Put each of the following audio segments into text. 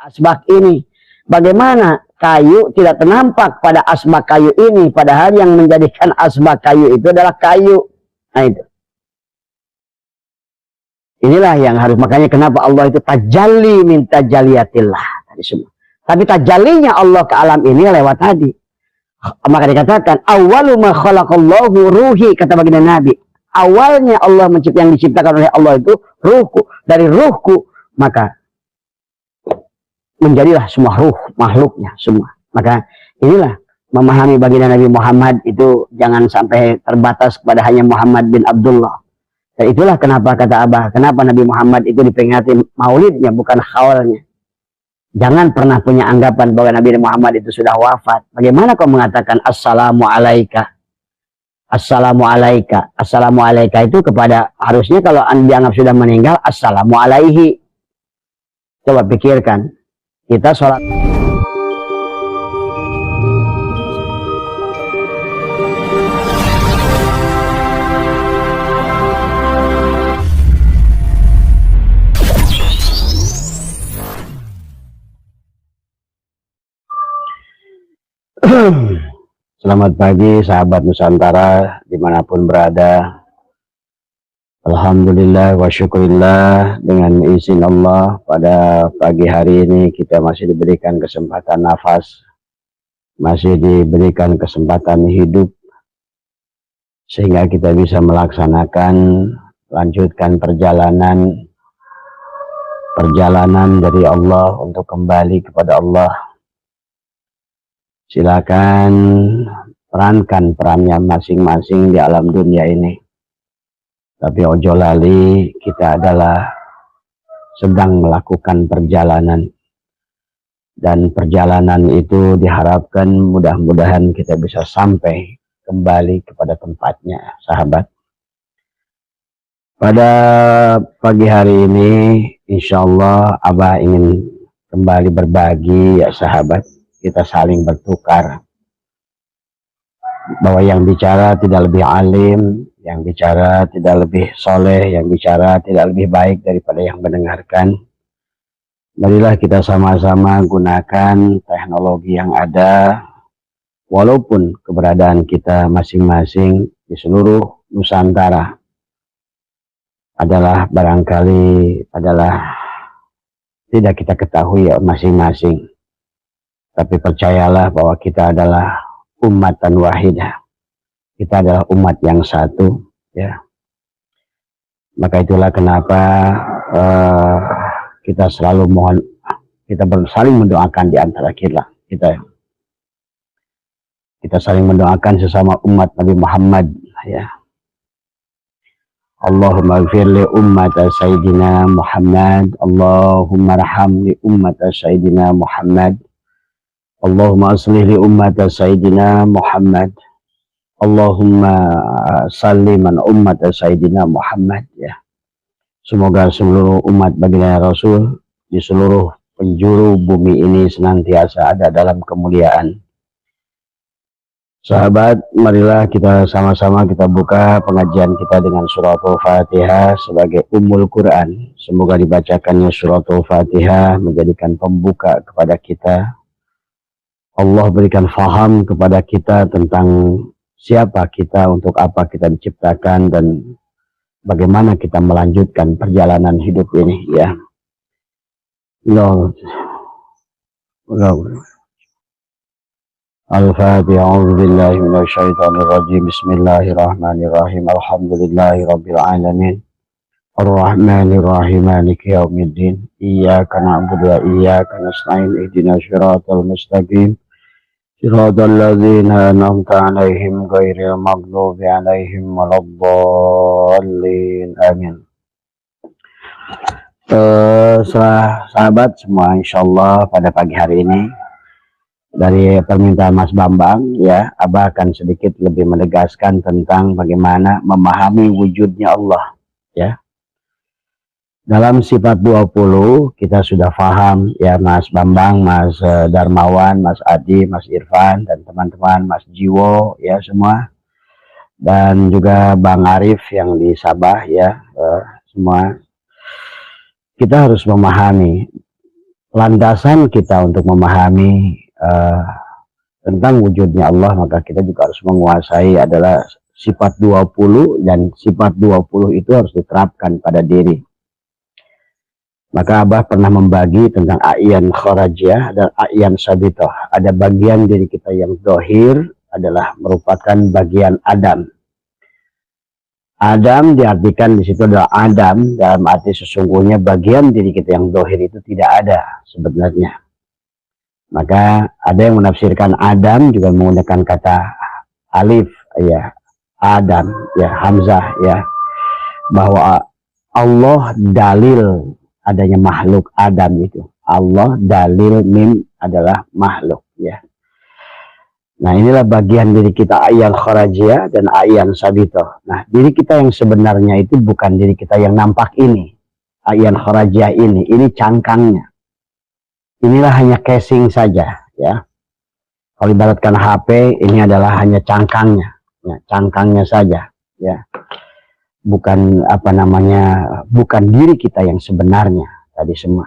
asbak ini. Bagaimana kayu tidak ternampak pada asbak kayu ini, padahal yang menjadikan asbak kayu itu adalah kayu. Nah itu. Inilah yang harus, makanya kenapa Allah itu tajalli min tajaliyatillah tadi semua. Tapi tajallinya Allah ke alam ini lewat tadi. Maka dikatakan awwalu ma khalaqallahu ruhi, kata baginda Nabi. Awalnya Allah yang diciptakan oleh Allah itu ruhku. Dari ruhku maka menjadilah semua ruh makhluknya semua. Maka inilah memahami baginda Nabi Muhammad itu jangan sampai terbatas kepada hanya Muhammad bin Abdullah. Dan itulah kenapa kata Abah, kenapa Nabi Muhammad itu diperingati maulidnya bukan khawalnya. Jangan pernah punya anggapan bahwa Nabi Muhammad itu sudah wafat. Bagaimana kau mengatakan assalamu alaika? Assalamu alaika. Assalamu alaika itu kepada, harusnya kalau dianggap sudah meninggal, assalamu alaihi. Coba pikirkan. Kita sholat. Selamat pagi sahabat Nusantara dimanapun berada. Alhamdulillah wa syukurillah, dengan izin Allah pada pagi hari ini kita masih diberikan kesempatan nafas, masih diberikan kesempatan hidup, sehingga kita bisa melaksanakan, lanjutkan perjalanan dari Allah untuk kembali kepada Allah. Silakan perankan perannya masing-masing di alam dunia ini. Tapi ojo lali, kita adalah sedang melakukan perjalanan. Dan perjalanan itu diharapkan mudah-mudahan kita bisa sampai kembali kepada tempatnya, sahabat. Pada pagi hari ini, insya Allah Abah ingin kembali berbagi, ya sahabat. Kita saling bertukar, bahwa yang bicara tidak lebih alim, yang bicara tidak lebih soleh, yang bicara tidak lebih baik daripada yang mendengarkan. Marilah kita sama-sama gunakan teknologi yang ada, walaupun keberadaan kita masing-masing di seluruh Nusantara adalah barangkali tidak kita ketahui ya masing-masing. Tapi percayalah bahwa kita adalah ummatan wahidah. Kita adalah umat yang satu, ya. Maka itulah kenapa kita selalu saling mendoakan di antara kita. Kita saling mendoakan sesama umat Nabi Muhammad, ya. Allahumma ighfir li ummata sayyidina Muhammad, Allahumma arham li ummata sayyidina Muhammad. Allahumma aslih li ummata sayyidina Muhammad. Allahumma salliman ummata sayyidina Muhammad, ya. Semoga seluruh umat baginda Rasul di seluruh penjuru bumi ini senantiasa ada dalam kemuliaan. Sahabat, marilah kita sama-sama kita buka pengajian kita dengan surat Al-Fatihah sebagai Ummul Quran. Semoga dibacakannya surat Al-Fatihah menjadikan pembuka kepada kita. Allah berikan faham kepada kita tentang siapa kita, untuk apa kita diciptakan, dan bagaimana kita melanjutkan perjalanan hidup ini, ya. Al-Fatihah. A'udzubillahi minasyaitonir rajim. Bismillahirrahmanirrahim. Alhamdulillahirabbil alamin. Ar-Rahmanir Rahim. Maliki yaumiddin. Iyyaka na'budu wa iyyaka nasta'in. Ihdinas siratal mustaqim. Siratal ladzina an'amta 'alaihim ghairil maghdubi 'alaihim waladdallin. Amin. Sahabat semua, insyaallah pada pagi hari ini dari permintaan Mas Bambang, ya, Abah akan sedikit lebih menegaskan tentang bagaimana memahami wujudnya Allah, ya. Dalam sifat 20 kita sudah paham, ya, Mas Bambang, Mas Darmawan, Mas Adi, Mas Irfan, dan teman-teman, Mas Jiwo, ya, semua. Dan juga Bang Arif yang di Sabah, ya, semua. Kita harus memahami landasan kita untuk memahami tentang wujudnya Allah, maka kita juga harus menguasai adalah sifat 20, dan sifat 20 itu harus diterapkan pada diri. Maka Abah pernah membagi tentang a'yan kharajiyah dan a'yan sabitoh. Ada bagian diri kita yang dohir adalah merupakan bagian Adam. Adam diartikan di situ adalah Adam dalam arti sesungguhnya bagian diri kita yang dohir itu tidak ada sebenarnya. Maka ada yang menafsirkan Adam juga menggunakan kata alif, ya, Adam, ya, Hamzah, ya, bahwa Allah dalil adanya makhluk Adam itu. Allah dalil mim adalah makhluk, ya. Nah, inilah bagian diri kita a'yan kharajiyah dan a'yan sabitoh. Nah, diri kita yang sebenarnya itu bukan diri kita yang nampak ini. A'yan kharajiyah ini cangkangnya. Inilah hanya casing saja, ya. Kalau ibaratkan HP, ini adalah hanya cangkangnya, ya, cangkangnya saja, ya. Bukan apa namanya, bukan diri kita yang sebenarnya tadi semua.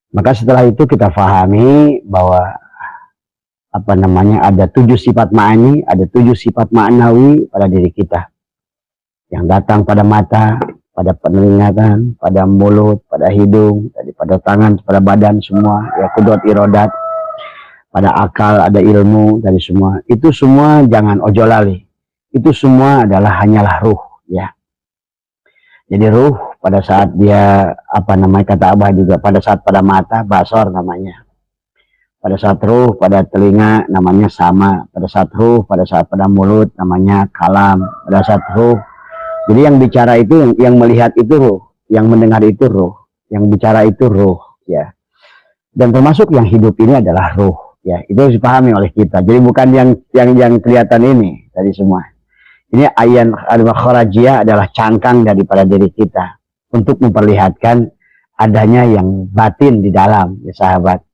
Maka setelah itu kita pahami bahwa apa namanya, ada 7 sifat ma'ani, ada 7 sifat ma'nawi pada diri kita yang datang pada mata, pada penglihatan, pada mulut, pada hidung, pada tangan, pada badan semua, ya, kudrat irodat, pada akal, ada ilmu, dari semua. Itu semua jangan ojo lali. Itu semua adalah hanyalah ruh, ya. Jadi ruh pada saat dia, apa namanya, kata Abah juga, pada saat pada mata, basor namanya. Pada saat ruh, pada telinga, namanya sama. Pada saat ruh, pada saat pada mulut, namanya kalam. Pada saat ruh, jadi yang bicara itu, yang melihat itu ruh, yang mendengar itu ruh, yang bicara itu ruh, ya. Dan termasuk yang hidup ini adalah ruh, ya. Itu harus dipahami oleh kita. Jadi bukan yang kelihatan ini tadi semua. Ini a'yan kharajiyah adalah cangkang daripada diri kita untuk memperlihatkan adanya yang batin di dalam, ya sahabat.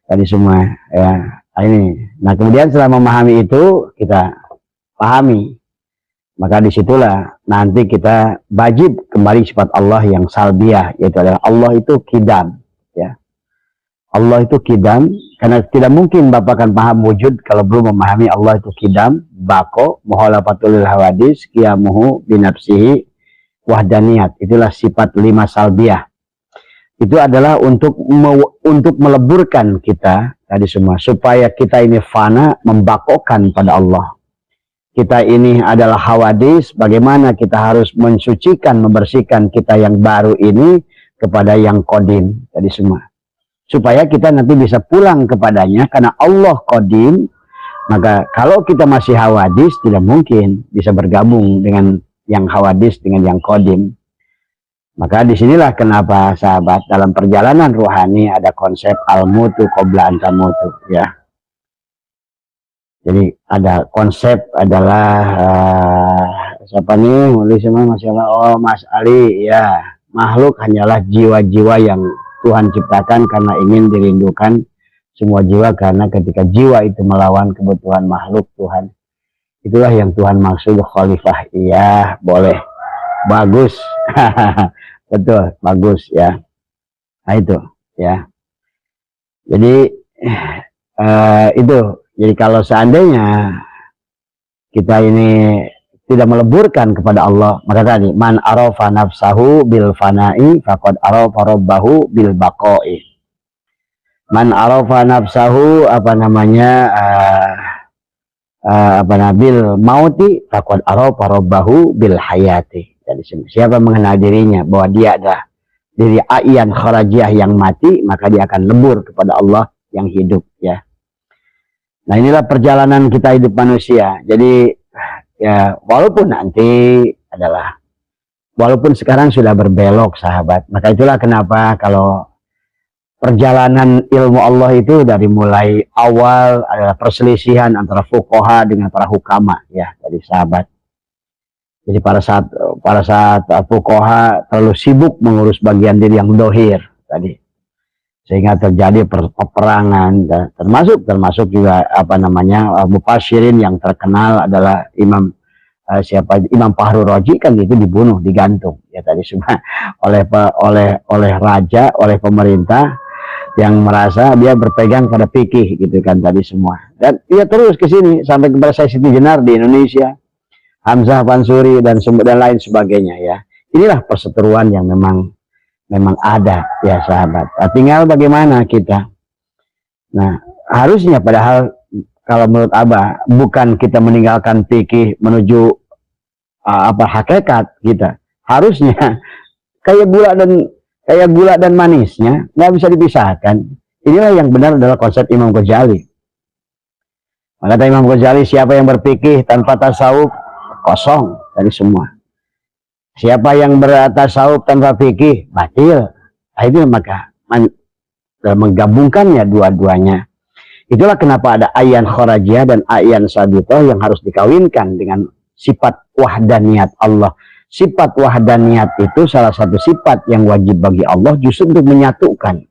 Tadi semua, ya. Ini. Nah, kemudian setelah memahami itu, kita pahami. Maka disitulah nanti kita wajib kembali sifat Allah yang salbiah, yaitu adalah Allah itu kidam, ya. Allah itu kidam, karena tidak mungkin Bapak akan paham wujud kalau belum memahami Allah itu kidam, bako, muhalafatul hawadis, qiyamuhu binafsihi, wahdaniyat. Itulah sifat 5 salbiah. Itu adalah untuk meleburkan kita tadi semua, supaya kita ini fana, membakokan pada Allah. Kita ini adalah hawadis, bagaimana kita harus mensucikan, membersihkan kita yang baru ini kepada yang kodim tadi semua. Supaya kita nanti bisa pulang kepadanya, karena Allah kodim, maka kalau kita masih hawadis, tidak mungkin bisa bergabung dengan yang hawadis, dengan yang kodim. Maka disinilah kenapa sahabat, dalam perjalanan rohani ada konsep al-mutu qabla an tamutu, ya. Jadi ada konsep adalah siapa nih? Oh, Mas Ali, ya. Makhluk hanyalah jiwa-jiwa yang Tuhan ciptakan karena ingin dirindukan semua jiwa, karena ketika jiwa itu melawan kebutuhan makhluk Tuhan, itulah yang Tuhan maksud khalifah. Iya, boleh, bagus. Betul, bagus, ya. Nah itu, ya. Jadi itu. Jadi kalau seandainya kita ini tidak meleburkan kepada Allah, maka tadi man arafa nafsahu bil fana'i faqad arafa rabbahu bil baqa'i. Man arafa nafsahu bil mauti faqad arafa rabbahu bil hayati. Jadi siapa mengenal dirinya bahwa dia adalah diri a'yan kharajiyah yang mati, maka dia akan lebur kepada Allah yang hidup, ya. Nah, inilah perjalanan kita hidup manusia. Jadi ya, walaupun sekarang sudah berbelok sahabat, maka itulah kenapa kalau perjalanan ilmu Allah itu dari mulai awal adalah perselisihan antara fuqaha dengan para hukama, ya, dari sahabat. Jadi pada saat fuqaha terlalu sibuk mengurus bagian diri yang dohir tadi, sehingga terjadi peperangan, termasuk juga mufasyirin yang terkenal adalah Imam Fahru Raji, kan itu dibunuh, digantung, ya tadi semua oleh raja, oleh pemerintah, yang merasa dia berpegang pada fikih gitu kan tadi semua. Dan dia terus ke sini sampai kepada saya Siti Jenar di Indonesia, Hamzah Pansuri dan lain sebagainya ya. Inilah perseteruan yang memang ada ya sahabat. Nah, tinggal bagaimana kita. Nah, harusnya padahal kalau menurut Abah bukan kita meninggalkan fikih menuju hakikat kita. Harusnya kayak gula dan manisnya nggak bisa dipisahkan. Inilah yang benar adalah konsep Imam Ghazali. Maka kata Imam Ghazali, siapa yang berfikih tanpa tasawuf kosong dari semua. Siapa yang bertasawuf tanpa fikih batil. Nah, itu maka menggabungkannya dua-duanya. Itulah kenapa ada ayan khorajiyah dan ayan sabitoh yang harus dikawinkan dengan sifat wahdaniyat Allah. Sifat wahdaniyat itu salah satu sifat yang wajib bagi Allah justru untuk menyatukan.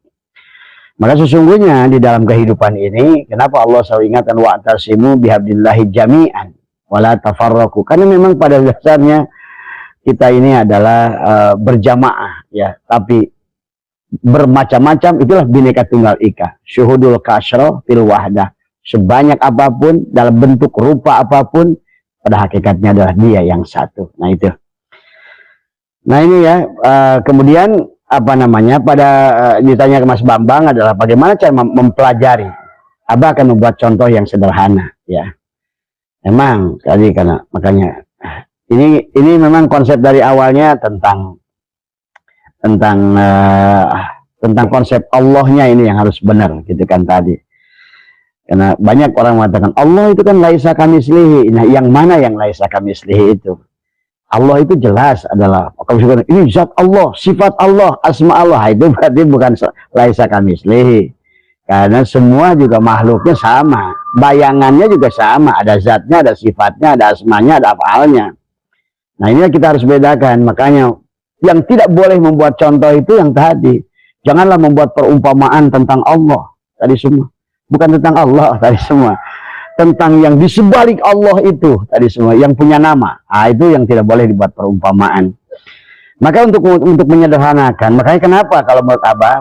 Maka sesungguhnya di dalam kehidupan ini, kenapa Allah selalu ingatkan wa'tasimu bihablillahi jami'an wala tafarraqu? Karena memang pada dasarnya kita ini adalah berjamaah ya, tapi bermacam-macam. Itulah Bhinneka Tunggal Ika, syuhudul kasroh fil wahdah. Sebanyak apapun dalam bentuk rupa apapun, pada hakikatnya adalah dia yang satu. Nah itu. Nah ini ya, kemudian apa namanya, ditanya ke Mas Bambang adalah bagaimana cara mempelajari. Abah akan membuat contoh yang sederhana ya. Memang tadi karena makanya ini memang konsep dari awalnya tentang konsep Allahnya ini yang harus benar gitu kan tadi. Karena banyak orang mengatakan Allah itu kan laisa kamitslihi. Nah, yang mana yang laisa kamitslihi itu? Allah itu jelas adalah ini zat Allah, sifat Allah, asma Allah. Itu berarti bukan laisa kamitslihi. Karena semua juga makhluknya sama, bayangannya juga sama, ada zatnya, ada sifatnya, ada asmanya, ada afalnya. Nah, inilah kita harus bedakan. Makanya yang tidak boleh membuat contoh itu yang tadi. Janganlah membuat perumpamaan tentang Allah tadi semua. Bukan tentang Allah tadi semua. Tentang yang di sebalik Allah itu tadi semua, yang punya nama. Nah, itu yang tidak boleh dibuat perumpamaan. Maka untuk menyederhanakan, makanya kenapa kalau menurut Abah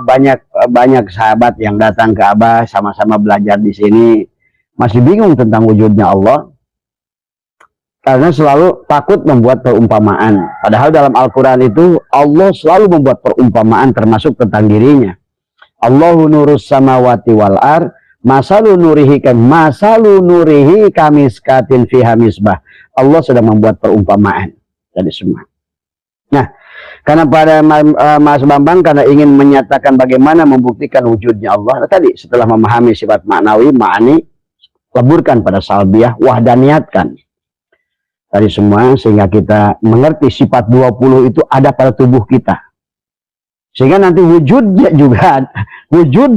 banyak sahabat yang datang ke Abah sama-sama belajar di sini masih bingung tentang wujudnya Allah. Karena selalu takut membuat perumpamaan. Padahal dalam Al-Quran itu Allah selalu membuat perumpamaan termasuk tentang dirinya. Allahu nurus samawati wal ar, masalu nurihi kamiskatin fiha misbah. Allah sedang membuat perumpamaan dari semua. Nah, karena pada Mas Bambang karena ingin menyatakan bagaimana membuktikan wujudnya Allah. Nah, tadi setelah memahami sifat maknawi, ma'ani, leburkan pada salbiyah, wahdaniatkan dari semua sehingga kita mengerti sifat 20 itu ada pada tubuh kita. Sehingga nanti wujud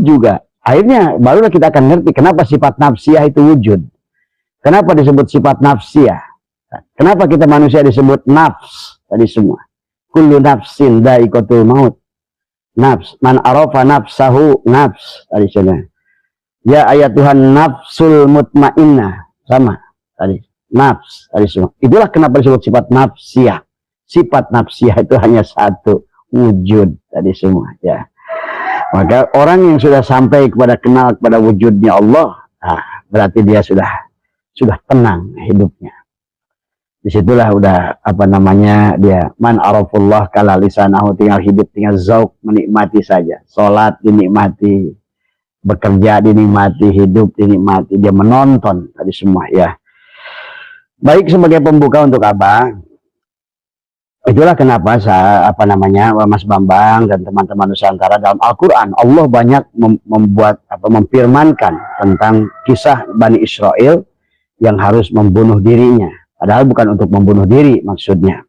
juga. Akhirnya barulah kita akan ngerti kenapa sifat nafsiyah itu wujud. Kenapa disebut sifat nafsiyah? Kenapa kita manusia disebut nafs tadi semua? Kullu nafsin dha'iqatul maut. Nafs, man arafa nafsahu nafs tadi semua. Ya ayat Tuhan nafsul mutmainnah sama tadi. Nafs tadi semua. Itulah kenapa disebut sifat nafsiyah. Sifat nafsiyah itu hanya satu, wujud tadi semua ya. Maka orang yang sudah sampai kepada kenal kepada wujudnya Allah, berarti dia sudah tenang hidupnya. Disitulah udah apa namanya dia man arafullah kala lisanahu, tinggal hidup, tinggal zauq, menikmati saja. Sholat dinikmati, bekerja dinikmati, hidup dinikmati, dia menonton tadi semua ya. Baik, sebagai pembuka untuk Abah, itulah kenapa Mas Bambang dan teman-teman Nusantara dalam Al-Quran Allah banyak memfirmankan tentang kisah Bani Israel yang harus membunuh dirinya. Padahal bukan untuk membunuh diri maksudnya.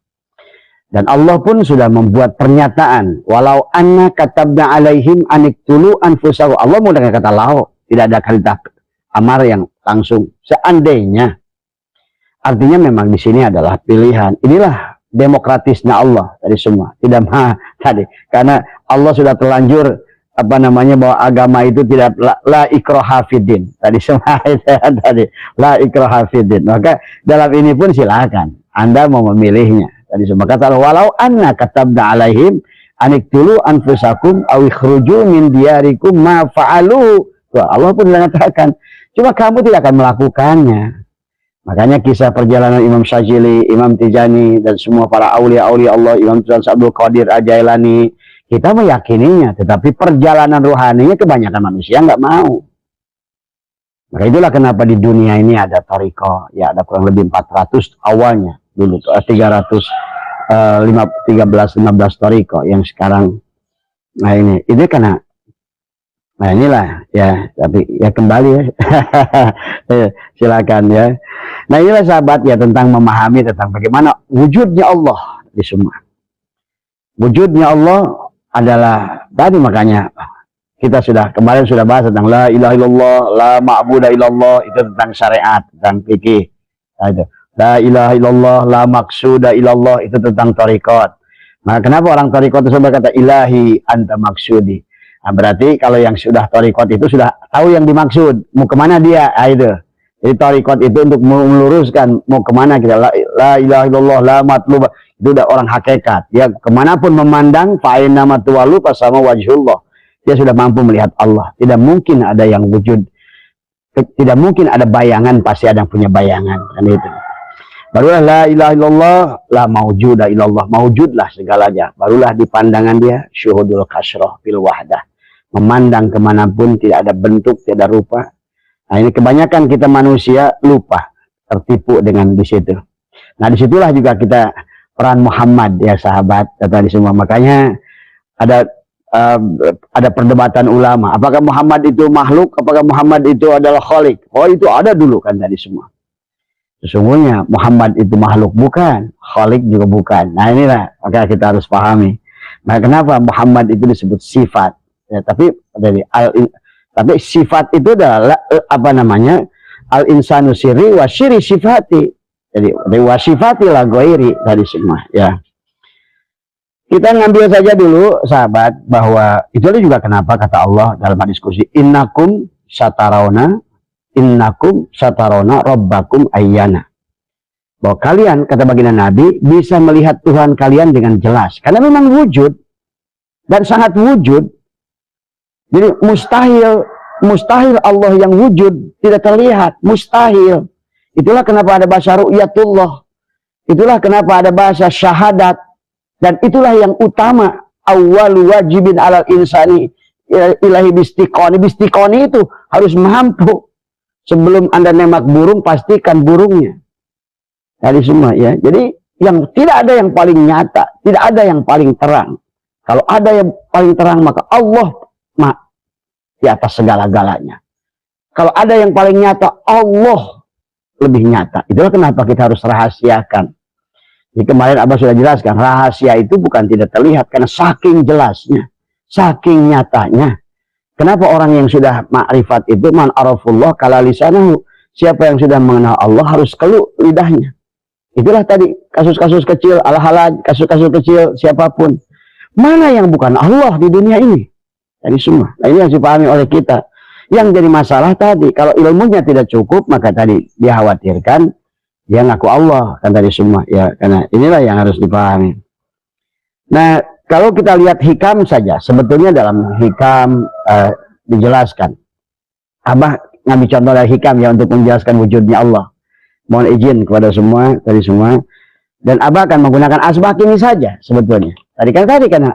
Dan Allah pun sudah membuat pernyataan, walau anna katabna alaihim aniktulu anfusahu. Allah menggunakan kata lau, tidak ada kalimat amar yang langsung. Seandainya, artinya memang di sini adalah pilihan. Inilah demokratisnya Allah dari semua. Tidak tadi karena Allah sudah terlanjur bahwa agama itu tidak la ikraha fiddin. Tadi semua tadi la ikraha fiddin. Maka dalam ini pun silakan Anda mau memilihnya. Tadi semua kata walau anna katabna alaihim aniktulu anfusakum aw ikhruju min diyarikum ma fa'alu. Allah pun mengatakan, cuma kamu tidak akan melakukannya. Makanya kisah perjalanan Imam Syazili, Imam Tijani, dan semua para aulia-aulia Allah, Imam Sultan Abdul Qadir Al-Jailani, kita meyakininya, tetapi perjalanan rohaninya kebanyakan manusia nggak mau. Maka itulah kenapa di dunia ini ada tariqah, ya ada kurang lebih 400 awalnya, dulu 13-15 tariqah yang sekarang. Nah ini karena, nah inilah ya, tapi ya kembali ya, silakan ya. Nah inilah sahabat ya, tentang memahami tentang bagaimana wujudnya Allah di semua. Wujudnya Allah adalah tadi, makanya kita kemarin sudah bahas tentang la ilaha illallah, la ma'budu illallah, itu tentang syariat, tentang fikih. Nah, itu. La ilaha illallah, la maqsuda illallah, itu tentang tariqat. Nah, kenapa orang tariqat itu berkata ilahi anta maksudi? Nah, berarti kalau yang sudah tariqat itu sudah tahu yang dimaksud, mau kemana dia, itu. Jadi tariqat itu untuk meluruskan mau kemana kita, la ilaha illallah, la matluba, itu udah orang hakikat. Dia kemanapun memandang, fa'inna matuwalu pasama wajhullah. Dia sudah mampu melihat Allah. Tidak mungkin ada yang wujud, tidak mungkin ada bayangan, pasti ada yang punya bayangan. Kan itu. Barulah la ilaha illallah, la maujuda illallah, maujudlah segalanya. Barulah di pandangan dia syuhudul kasroh fil wahdah. Memandang kemanapun tidak ada bentuk, tidak ada rupa. Nah ini kebanyakan kita manusia lupa, tertipu dengan di situ. Nah disitulah juga kita peran Muhammad ya sahabat, kata di semua. Makanya ada perdebatan ulama. Apakah Muhammad itu makhluk? Apakah Muhammad itu adalah khalik? Oh itu ada dulu kan tadi semua. Sesungguhnya Muhammad itu makhluk bukan, khalik juga bukan. Nah inilah maka kita harus pahami. Nah kenapa Muhammad itu disebut sifat? Ya, tapi sifat itu adalah apa namanya, al insanu siri wa syiri sifati. Jadi wa sifati la ghairi tadi semua ya. Kita ngambil saja dulu sahabat bahwa itu juga kenapa kata Allah dalam hadis kursi, innakum satarawna rabbakum ayyana. Bahwa kalian, kata baginda Nabi, bisa melihat Tuhan kalian dengan jelas karena memang wujud dan sangat wujud. Jadi mustahil Allah yang wujud tidak terlihat, mustahil. Itulah kenapa ada bahasa ru'yatullah. Itulah kenapa ada bahasa syahadat. Dan itulah yang utama, awwalu wajibin alal insani ilahi bistiqoni. Bistiqoni itu harus mampu. Sebelum Anda nembak burung, pastikan burungnya. Tadi semua ya. Jadi yang tidak ada yang paling nyata, tidak ada yang paling terang. Kalau ada yang paling terang, maka Allah di atas segala-galanya. Kalau ada yang paling nyata, Allah lebih nyata. Itulah kenapa kita harus rahasiakan. Jadi kemarin Abah sudah jelaskan, rahasia itu bukan tidak terlihat, karena saking jelasnya, saking nyatanya. Kenapa orang yang sudah ma'rifat itu, man arafullah kala lisanahu, siapa yang sudah mengenal Allah harus keluh lidahnya. Itulah tadi, kasus-kasus kecil, al-halaj, kasus-kasus kecil, siapapun. Mana yang bukan Allah di dunia ini? Tadi semua. Nah, ini yang dipahami oleh kita. Yang jadi masalah tadi, kalau ilmunya tidak cukup, maka tadi dia khawatirkan, dia ngaku Allah, kan tadi semua. Ya, karena inilah yang harus dipahami. Nah, kalau kita lihat hikam saja, sebetulnya dalam hikam dijelaskan. Abah ngambil contoh dari hikam ya untuk menjelaskan wujudnya Allah. Mohon izin kepada semua, tadi semua. Dan Abah akan menggunakan asbak ini saja sebetulnya. Tadi karena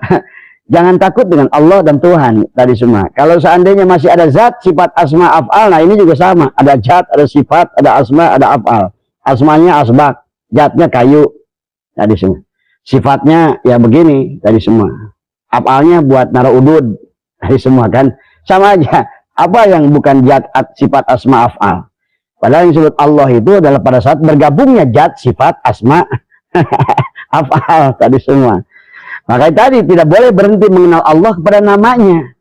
jangan takut dengan Allah dan Tuhan tadi semua. Kalau seandainya masih ada zat, sifat, asma, af'al, nah ini juga sama. Ada zat, ada sifat, ada asma, ada af'al. Asmanya asbak, zatnya kayu tadi semua. Sifatnya ya begini tadi semua. Af'alnya buat naruh udud tadi semua kan. Sama aja. Apa yang bukan zat, sifat, asma, af'al. Padahal yang disebut Allah itu adalah pada saat bergabungnya zat, sifat, asma, af'al tadi semua. Maka tadi tidak boleh berhenti mengenal Allah kepada namanya.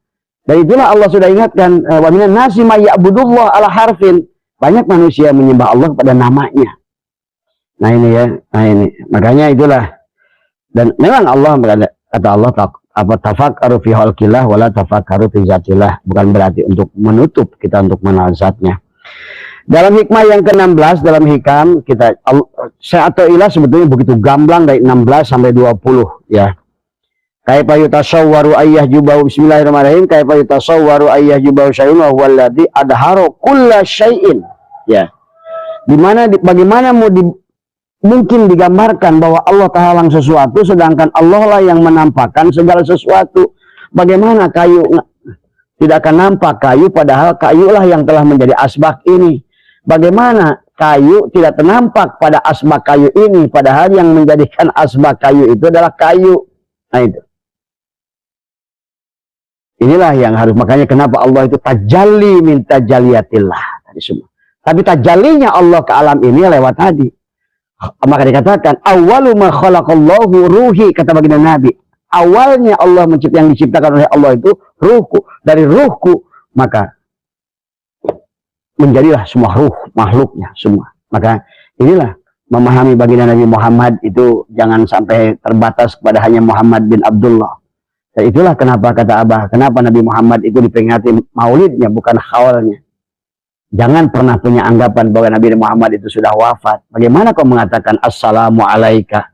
Dan itulah Allah sudah ingatkan, wa minan nasi may ya'budullah ala harfin. Banyak manusia menyembah Allah kepada namanya. Nah ini ya, nah ini. Makanya itulah. Dan memang Allah kata Allah, tafakkaru fi khalqillah wala tafakkaru fi zatillah. Bukan berarti untuk menutup kita untuk mengenal zatnya. Dalam hikmah yang ke-16 dalam hikam kita sya'ata ilah sebetulnya begitu gamblang dari 16 sampai 20 ya. Kaifa yutasawwaru ayyah jubahu, bismillahirrahmanirrahim, kaifa yutasawwaru ayyah jubahu syai'un wa huwa alladzi adhara kulla syai'in. Ya. Bagaimana mungkin digambarkan bahwa Allah Ta'ala sesuatu sedangkan Allah lah yang menampakkan segala sesuatu. Bagaimana kayu tidak akan nampak kayu padahal kayulah yang telah menjadi asbak ini. Bagaimana kayu tidak ternampak pada asbak kayu ini padahal yang menjadikan asbak kayu itu adalah kayu. Nah itu. Inilah yang harus, makanya kenapa Allah itu tajalli min tajaliyatillah tadi semua. Tapi tajallinya Allah ke alam ini lewat tadi. Maka dikatakan awwalu ma khalaqallahu ruhi, kata baginda Nabi. Awalnya Allah yang diciptakan oleh Allah itu ruhku, dari ruhku maka menjadilah semua ruh makhluknya semua. Maka inilah memahami baginda Nabi Muhammad itu jangan sampai terbatas kepada hanya Muhammad bin Abdullah. Dan itulah kenapa kata Abah, kenapa Nabi Muhammad itu diperingati maulidnya bukan khawalnya. Jangan pernah punya anggapan bahwa Nabi Muhammad itu sudah wafat. Bagaimana kau mengatakan assalamu alaika?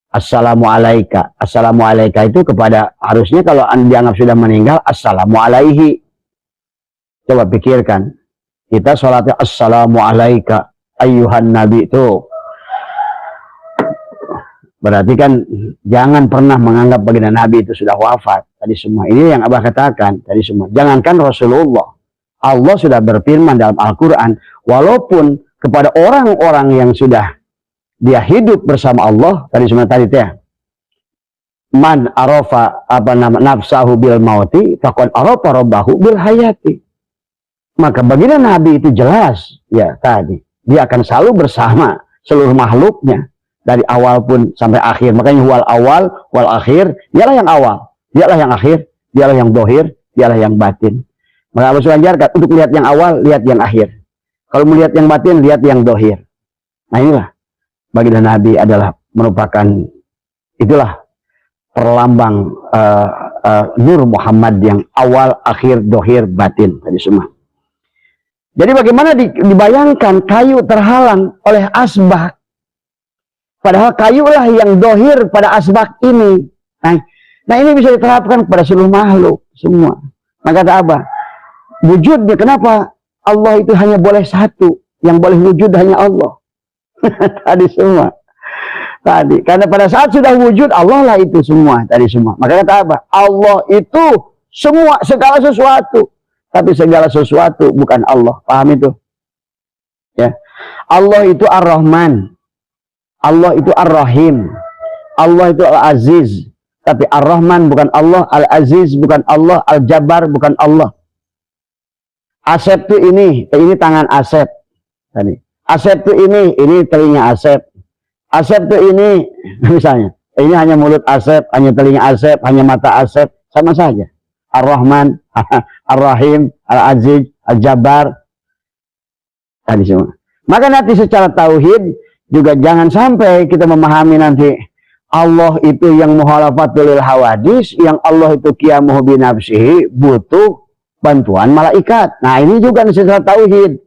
Assalamu alaika. Assalamu alaika itu kepada, harusnya kalau dianggap sudah meninggal, assalamu alaihi. Coba pikirkan. Kita sholatnya assalamu alaika ayyuhan nabi itu. Berarti kan jangan pernah menganggap baginda Nabi itu sudah wafat. Tadi semua. Ini yang Abah katakan. Tadi semua. Jangankan Rasulullah. Allah sudah berfirman dalam Al-Quran. Walaupun kepada orang-orang yang sudah dia hidup bersama Allah. Tadi semua tadi ya. Man arafa nafsahu bil mauti. Faqad arafa rabbahu bil hayati. Maka baginda Nabi itu jelas. Ya tadi. Dia akan selalu bersama seluruh makhluknya. Dari awal pun sampai akhir. Makanya wal awal, wal akhir. Dialah yang awal. Dialah yang akhir. Dialah yang dohir. Dialah yang batin. Maka Allah ajarkan untuk lihat yang awal, lihat yang akhir. Kalau melihat yang batin, lihat yang dohir. Nah inilah. Baginda Nabi adalah merupakan, itulah perlambang Nur Muhammad yang awal, akhir, dohir, batin. Tadi semua. Jadi bagaimana dibayangkan kayu terhalang oleh asbak. Padahal kayulah yang dohir pada asbak ini. Nah ini bisa diterapkan kepada seluruh makhluk semua. Maka kata Abah, wujudnya kenapa Allah itu hanya boleh satu, yang boleh wujud hanya Allah. Tadi semua. Tadi karena pada saat sudah wujud Allah lah itu semua. Tadi semua. Maka kata Abah, Allah itu semua segala sesuatu. Tapi segala sesuatu bukan Allah. Paham itu? Ya. Allah itu Ar-Rahman. Allah itu Ar-Rahim. Allah itu Al-Aziz. Tapi Ar-Rahman bukan Allah. Al-Aziz bukan Allah. Al-Jabbar bukan Allah. Asep itu ini tangan Asep. Asep itu ini telinga Asep. Asep itu ini, misalnya. Ini hanya mulut Asep, hanya telinga Asep, hanya mata Asep. Sama saja. Ar-Rahman, Ar-Rahim, Al-Aziz, Al-Jabbar. Tadi semua. Maka nanti secara tauhid, juga jangan sampai kita memahami nanti Allah itu yang muhalafatul hawadis, yang Allah itu qiyamuhu binafsihi, butuh bantuan malaikat. Nah ini juga secara tauhid.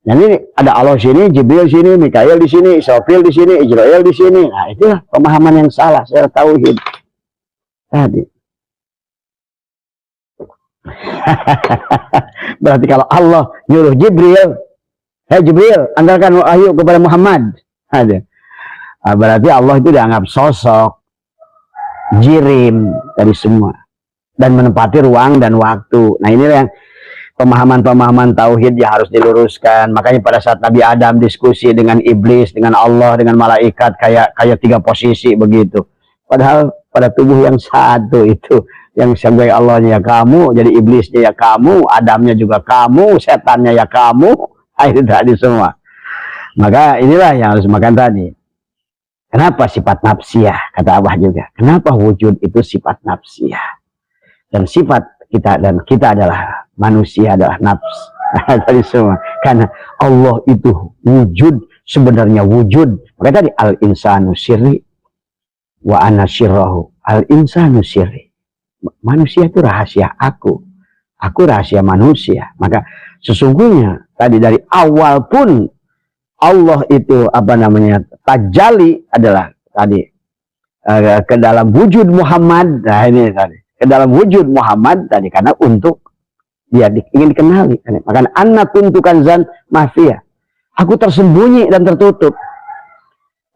Jadi ada Allah sini, Jibril sini, Mikail di sini, Israfil di sini, Israel di sini. Nah itulah pemahaman yang salah secara tauhid. Tadi. Berarti kalau Allah nyuruh Jibril, hei Jibril, antarkan wahyu kepada Muhammad. Ada. Berarti Allah itu dianggap sosok, jirim dari semua. Dan menempati ruang dan waktu. Nah inilah yang pemahaman-pemahaman tauhid yang harus diluruskan. Makanya pada saat Nabi Adam diskusi dengan iblis, dengan Allah, dengan malaikat, kayak 3 posisi begitu. Padahal pada tubuh yang satu itu. Yang sebagai Allahnya ya kamu, jadi iblisnya ya kamu, Adamnya juga kamu, setannya ya kamu. Itu tadi semua. Maka inilah yang harus makan tadi. Kenapa sifat nafsiyah? Kata Abah juga. Kenapa wujud itu sifat nafsiyah? Dan sifat kita, dan kita adalah manusia, adalah nafs. Tadi semua. Karena Allah itu wujud, sebenarnya wujud. Maka tadi al-insanu sirri wa ana sirrahu. Al-insanu sirri. Manusia itu rahasia aku. Aku rahasia manusia. Maka sesungguhnya tadi dari awal pun Allah itu tajalli adalah tadi ke dalam wujud Muhammad. Nah ini tadi, ke dalam wujud Muhammad tadi, karena untuk dia ingin dikenali. Maka anna kuntu kanzan mahfiyah, aku tersembunyi dan tertutup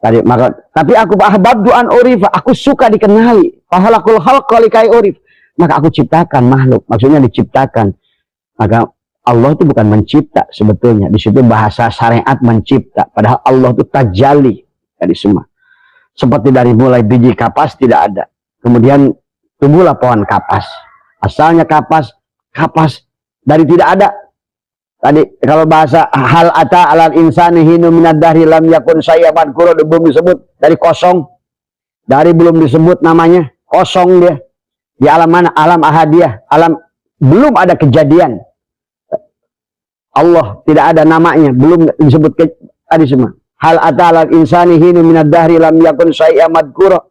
tadi. Maka tapi aku ahbabtu an urifa, aku suka dikenali. Fahalakul khalqa likai urif, maka aku ciptakan makhluk, maksudnya diciptakan. Maka Allah itu bukan mencipta sebetulnya. Di situ bahasa syariat mencipta. Padahal Allah itu tajalli dari semua. Seperti dari mulai biji kapas tidak ada. Kemudian tumbuhlah pohon kapas. Asalnya kapas dari tidak ada. Tadi kalau bahasa hal ata alal insani hinu minad dahri lam yakun sayyaban kuro, belum disebut, dari kosong. Dari belum disebut namanya, kosong dia. Di alam mana? Alam ahadiyah. Alam belum ada kejadian. Allah tidak ada namanya, belum disebut tadi semua. Hal atalal insani hinu minad dahri lam yakun syai'an madhkura.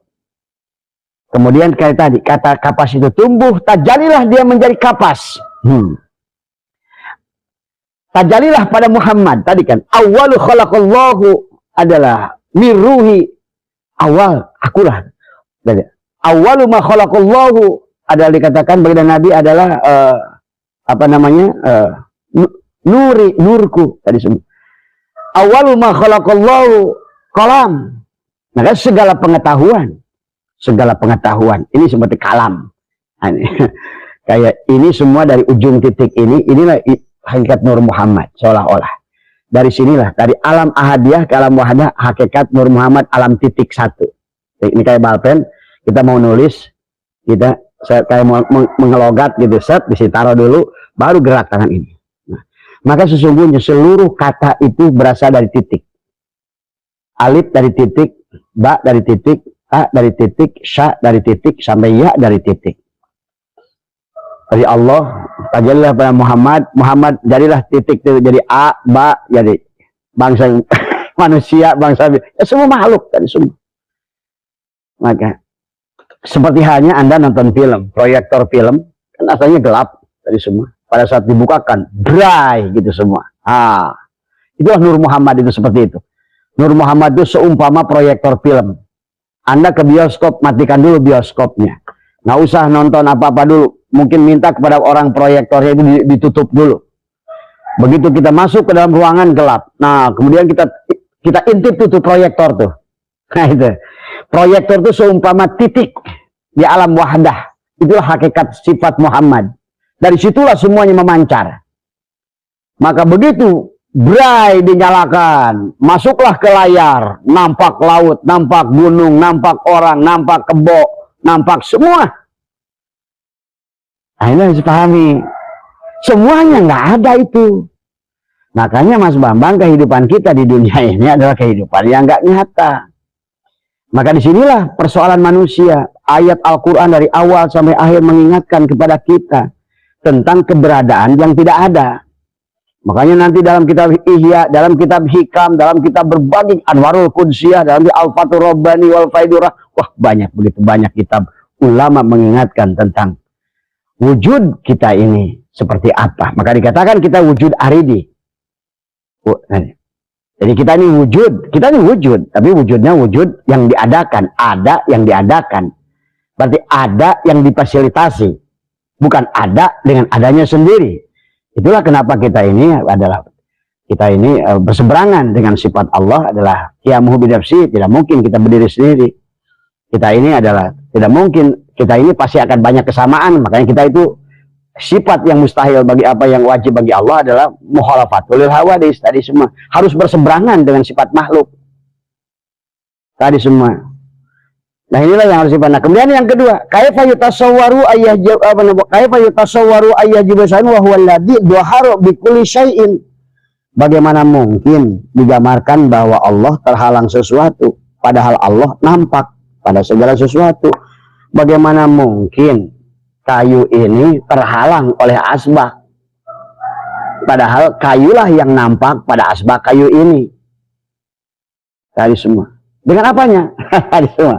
Kemudian kayak tadi, kata kapas itu tumbuh, tajalilah dia menjadi kapas. Tajalilah pada Muhammad. Tadi kan, awwalu khalaqallahu adalah miruhi. Awal, akulah. Awwalu ma khalaqallahu adalah dikatakan bagi Nabi adalah nurku tadi semua. Awwalu ma khalaqallahu kalam. Maka segala pengetahuan ini seperti kalam. Kayak ini semua dari ujung titik inilah hakikat Nur Muhammad seolah-olah. Dari sinilah, dari alam ahadiyah ke alam wahadah, hakikat Nur Muhammad alam titik satu. Ini kayak balpen, kita mau nulis, saya kayak mau mengelogat gitu, set, taruh dulu, baru gerak tangan ini. Maka sesungguhnya seluruh kata itu berasal dari titik. Alif dari titik, ba dari titik, ta dari titik, sya dari titik, sampai ya dari titik. Dari Allah, tajallah pada Muhammad jadilah titik itu, jadi a, ba, jadi bangsa manusia, bangsa ya semua makhluk tadi semua. Maka seperti halnya Anda nonton film, proyektor film, kan asalnya gelap tadi semua. Pada saat dibukakan, bright gitu semua. Itulah Nur Muhammad itu seperti itu. Nur Muhammad itu seumpama proyektor film. Anda ke bioskop, matikan dulu bioskopnya. Nggak usah nonton apa-apa dulu. Mungkin minta kepada orang proyektornya itu ditutup dulu. Begitu kita masuk ke dalam ruangan gelap. Nah, kemudian kita intip tuh proyektor tuh. Nah itu. Proyektor itu seumpama titik di alam wahdah. Itulah hakikat sifat Muhammad. Dari situlah semuanya memancar. Maka begitu bright dinyalakan, masuklah ke layar, nampak laut, nampak gunung, nampak orang, nampak kebo, nampak semua. Nah, ini harus dipahami. Semuanya nggak ada itu. Makanya Mas Bambang, kehidupan kita di dunia ini adalah kehidupan yang nggak nyata. Maka disinilah persoalan manusia. Ayat Al-Quran dari awal sampai akhir mengingatkan kepada kita tentang keberadaan yang tidak ada. Makanya nanti dalam kitab Ihya, dalam kitab Hikam, dalam kitab berbagai Anwarul Qudsiyah, dalam Al-Fathur Rabbani wal Faidurah, wah banyak, begitu banyak kitab ulama mengingatkan tentang wujud kita ini seperti apa. Maka dikatakan kita wujud aridi. Jadi kita ini wujud, tapi wujudnya wujud yang diadakan, ada yang diadakan. Berarti ada yang difasilitasi. Bukan ada dengan adanya sendiri. Itulah kenapa kita ini berseberangan dengan sifat Allah adalah qiyamuhu binafsi. Tidak mungkin kita berdiri sendiri. Kita ini adalah tidak mungkin. Kita ini pasti akan banyak kesamaan. Makanya kita itu sifat yang mustahil bagi apa yang wajib bagi Allah adalah mukhalafatul hawadis. Tadi semua harus berseberangan dengan sifat makhluk. Tadi semua. Nah inilah yang harus dipandang. Kemudian yang kedua, kaifa yutasawwaru ayyajibasan wa huwa alladzi dhahara bi kulli syai'in. Bagaimana mungkin digambarkan bahwa Allah terhalang sesuatu padahal Allah nampak pada segala sesuatu. Bagaimana mungkin kayu ini terhalang oleh asbak padahal kayulah yang nampak pada asbak kayu ini. Tadi semua. Dengan apanya? Tadi semua.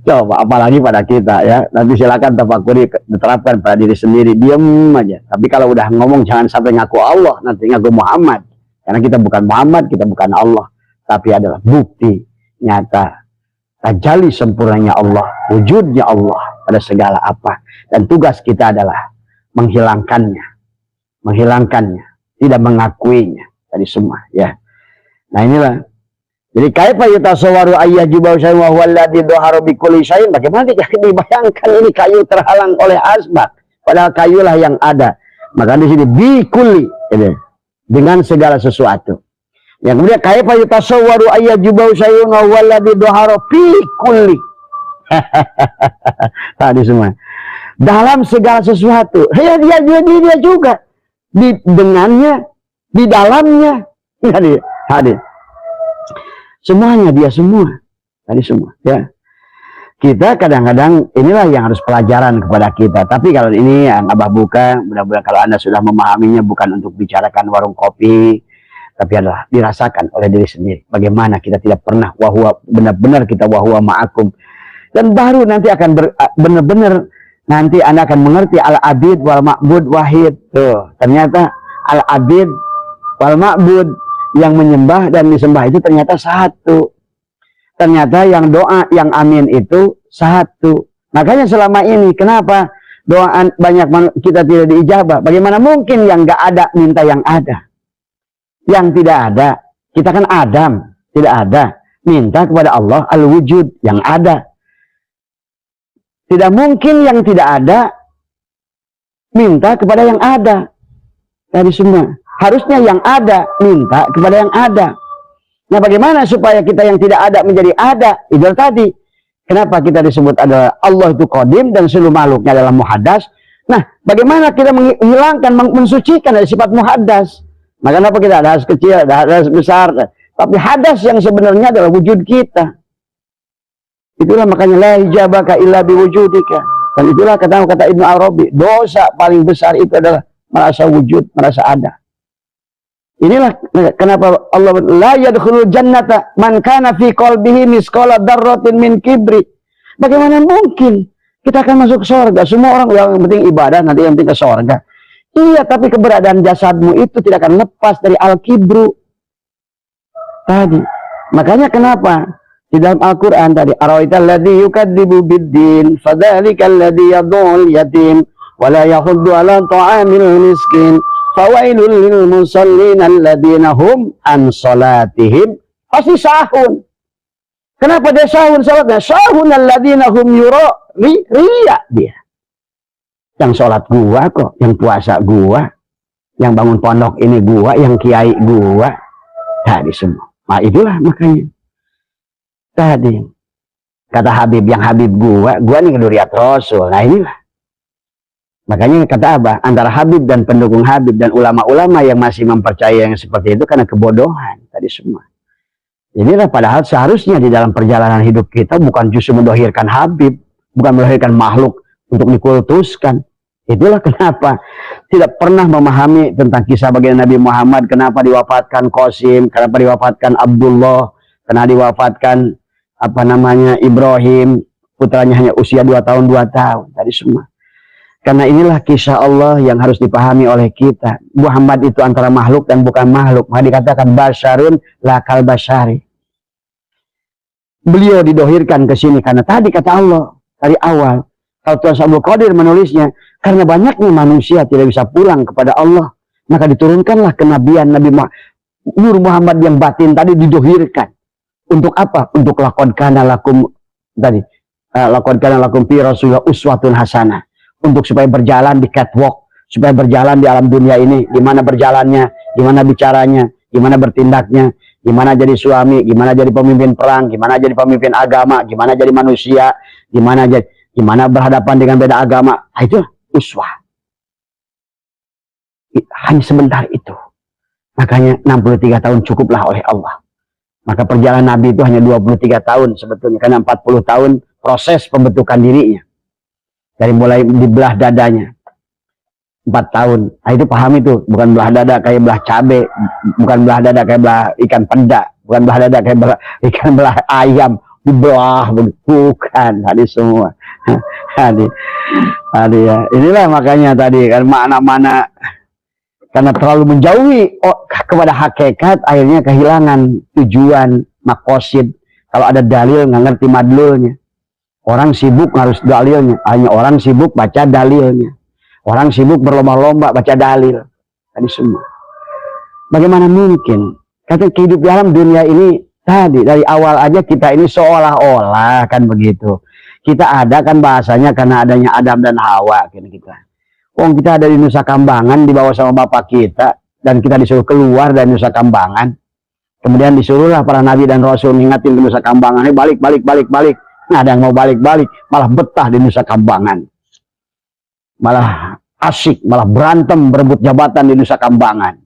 Coba apalagi pada kita ya. Nanti silakan tafakuri, diterapkan pada diri sendiri, diam aja. Tapi kalau udah ngomong jangan sampai ngaku Allah, nanti ngaku Muhammad. Karena kita bukan Muhammad, kita bukan Allah, tapi adalah bukti nyata tajalli sempurnanya Allah, wujudnya Allah pada segala apa. Dan tugas kita adalah menghilangkannya, tidak mengakuinya tadi semua ya. Nah inilah. Jadi kaifa yatasawwaru ayyajibau syai'un wa huwa alladzi dhahara bi kulli syai'in. Bagaimana dibayangkan ini kayu terhalang oleh asbab, padahal kayulah yang ada. Maka di sini bi kulli, dengan segala sesuatu. Yang kemudian kaifa yatasawwaru ayyajibau syai'un wa huwa alladzi dhahara fi kulli. Tadi semua. Dalam segala sesuatu. Ya dia juga di dengannya, di dalamnya. Hadir. Semuanya dia semua. Tadi semua ya. Kita kadang-kadang inilah yang harus pelajaran kepada kita. Tapi kalau ini yang Abah buka, mudah-mudahan kalau Anda sudah memahaminya, bukan untuk bicarakan warung kopi, tapi adalah dirasakan oleh diri sendiri. Bagaimana kita tidak pernah benar-benar kita wahwa ma'akum. Dan baru nanti akan benar-benar nanti Anda akan mengerti al-abid wal ma'bud wahid. Tuh, ternyata al-abid wal ma'bud, yang menyembah dan disembah itu ternyata satu. Ternyata yang doa, yang amin itu satu. Makanya selama ini kenapa doa banyak kita tidak diijabah? Bagaimana mungkin yang gak ada minta yang ada? Yang tidak ada, kita kan Adam, tidak ada, minta kepada Allah al-wujud yang ada. Tidak mungkin yang tidak ada minta kepada yang ada. Dari semua. Harusnya yang ada minta kepada yang ada. Nah bagaimana supaya kita yang tidak ada menjadi ada? Itu tadi. Kenapa kita disebut adalah Allah itu qadim dan seluruh makhluknya adalah muhaddas. Nah bagaimana kita menghilangkan, mensucikan dari sifat muhaddas? Maka kenapa kita ada hadas kecil, ada hadas besar. Tapi hadas yang sebenarnya adalah wujud kita. Itulah makanya la hijabaka illa biwujudika. Dan itulah kata Ibnu Arabi, dosa paling besar itu adalah merasa wujud, merasa ada. Inilah kenapa Allah la yadkhulul jannata man kana fi qalbihi misqala dzarratin min kibri. Bagaimana mungkin kita akan masuk surga? Semua orang yang penting ibadah, nanti yang penting ke surga. Iya, tapi keberadaan jasadmu itu tidak akan lepas dari al-kibru tadi. Makanya kenapa di dalam Al-Qur'an tadi ara'aital ladzi yukadzibu bid-din fadzalikal ladzi yad'ul yatim wa la yahuddu 'ala ta'amil miskin. Fawailul lil musallin alladzina hum an salatihim pasti sahun. Kenapa dia sahun salatnya? Sahun alladzina hum riya dia. Yang salat gua kok, yang puasa gua, yang bangun pondok ini gua, yang kiai gua. Tadi semua. Nah itulah makanya. Tadi kata Habib, yang Habib gua nih keduriat Rasul. Nah inilah. Makanya kata Abah, antara Habib dan pendukung Habib dan ulama-ulama yang masih mempercayai yang seperti itu karena kebodohan tadi semua. Inilah padahal seharusnya di dalam perjalanan hidup kita bukan justru mendohirkan Habib, bukan melahirkan makhluk untuk dikultuskan. Itulah kenapa tidak pernah memahami tentang kisah baginda Nabi Muhammad, kenapa diwafatkan Qasim, kenapa diwafatkan Abdullah, kenapa diwafatkan Ibrahim, putranya hanya usia 2 tahun tadi semua. Karena inilah kisah Allah yang harus dipahami oleh kita. Muhammad itu antara makhluk dan bukan makhluk. Maka dikatakan basyarun lakal basyari. Beliau didohirkan ke sini karena tadi kata Allah dari awal. Kalau Tuan Abdul Qadir menulisnya, karena banyaknya manusia tidak bisa pulang kepada Allah, maka diturunkanlah kenabian Nabi Nur Muhammad yang batin tadi didohirkan. Untuk apa? Untuk laqad kana lakum tadi. Laqad kana lakum fi Rasulillah uswatun hasanah. Untuk supaya berjalan di catwalk, supaya berjalan di alam dunia ini, gimana berjalannya, gimana bicaranya, gimana bertindaknya, gimana jadi suami, gimana jadi pemimpin perang, gimana jadi pemimpin agama, gimana jadi manusia, gimana berhadapan dengan beda agama. Nah, itu uswah. Hanya sebentar itu. Makanya 63 tahun cukuplah oleh Allah. Maka perjalanan Nabi itu hanya 23 tahun sebetulnya, karena 40 tahun proses pembentukan dirinya. Dari mulai dibelah dadanya 4 tahun. Nah, itu paham itu. Bukan belah dada kayak belah cabe. Bukan belah dada kayak belah ikan peda. Bukan belah dada kayak belah ikan belah ayam. Dibelah. Bukan. Tadi semua. Tadi ya. Inilah makanya tadi. Kan mana-mana. Karena terlalu menjauhi kepada hakikat. Akhirnya kehilangan tujuan. Makosid. Kalau ada dalil nggak ngerti madlulnya. Orang sibuk harus dalilnya. Hanya orang sibuk baca dalilnya. Orang sibuk berlomba-lomba baca dalil. Tadi semua. Bagaimana mungkin? Kata hidup dalam dunia ini tadi dari awal aja kita ini seolah-olah kan begitu. Kita ada kan bahasanya karena adanya Adam dan Hawa kan kita. Oh kita ada di Nusa Kambangan dibawa sama bapak kita dan kita disuruh keluar dari Nusa Kambangan. Kemudian disuruhlah para nabi dan rasul ngingatin di Nusa Kambangan, balik. Nah, ada yang mau balik, malah betah di Nusa Kambangan. Malah asyik, malah berantem berebut jabatan di Nusa Kambangan.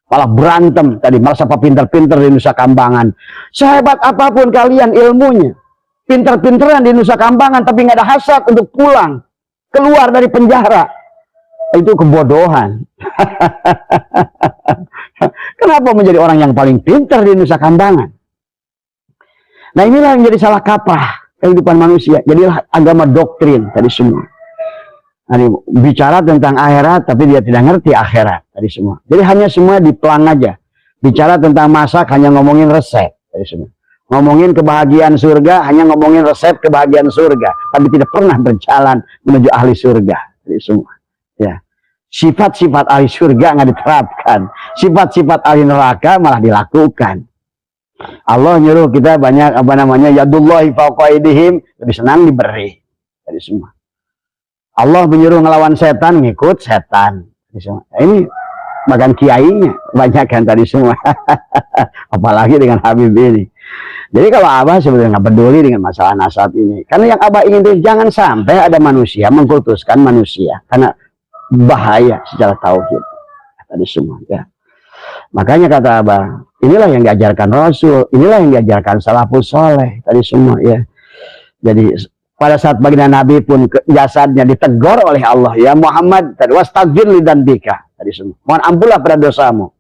Malah berantem tadi, malah siapa pinter-pinter di Nusa Kambangan. Sehebat apapun kalian ilmunya, pinter-pinteran di Nusa Kambangan, tapi nggak ada hasrat untuk pulang, keluar dari penjara. Itu kebodohan. Kenapa menjadi orang yang paling pintar di Nusa Kambangan? Nah inilah yang jadi salah kaprah kehidupan manusia. Jadilah agama doktrin tadi semua. Nah, bicara tentang akhirat tapi dia tidak ngerti akhirat tadi semua. Jadi hanya semua diplang aja. Bicara tentang masak hanya ngomongin resep tadi semua. Ngomongin kebahagiaan surga hanya ngomongin resep kebahagiaan surga, tapi tidak pernah berjalan menuju ahli surga tadi semua. Ya. Sifat-sifat ahli surga nggak diterapkan, sifat-sifat ahli neraka malah dilakukan. Allah nyuruh kita banyak yadullahi fawqa aydihim, lebih senang diberi dari semua. Allah menyuruh ngelawan setan, ngikut setan. Nah, ini bahkan kiainya banyak kan tadi semua. Apalagi dengan Habib ini. Jadi kalau Abah sebenarnya nggak peduli dengan masalah nasab ini, karena yang Abah ingin itu jangan sampai ada manusia mengkultuskan manusia, karena bahaya secara tauhid tadi semua ya. Makanya kata Abah, inilah yang diajarkan Rasul, inilah yang diajarkan salafus soleh tadi semua ya. Jadi pada saat baginda Nabi pun jasadnya ditegur oleh Allah, ya Muhammad tadi wastaghfir li dzambika tadi semua, mohon ampunlah pada dosamu.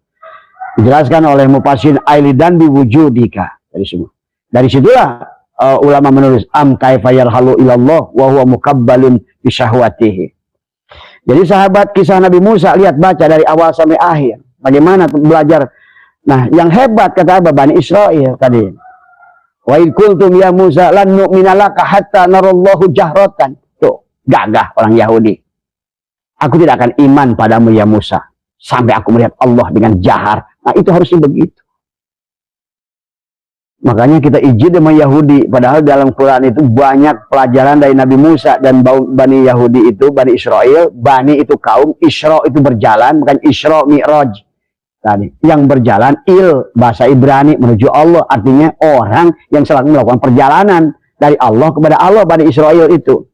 Dijelaskan oleh mufassir ailidan biwujudika tadi semua. Dari situlah ulama menulis am kaifa yarhalu ilallah wa huwa mukabbalun bi syahwatihi. Jadi sahabat kisah Nabi Musa, lihat baca dari awal sampai akhir. Bagaimana belajar. Nah, yang hebat kata Abah Bani Israel tadi. Wa id qultum ya Musa lan nu'mina laka hatta narallahu jahratan. Tuh, gagah orang Yahudi. Aku tidak akan iman padamu ya Musa sampai aku melihat Allah dengan jahar. Nah, itu harusnya begitu. Makanya kita izin sama Yahudi, padahal dalam Quran itu banyak pelajaran dari Nabi Musa dan Bani Yahudi itu, Bani Israel. Bani itu kaum, Isra itu berjalan, bukan Isra Mi'raj. Tadi yang berjalan bahasa Ibrani menuju Allah, artinya orang yang selalu melakukan perjalanan dari Allah kepada Allah. Bani Israel itu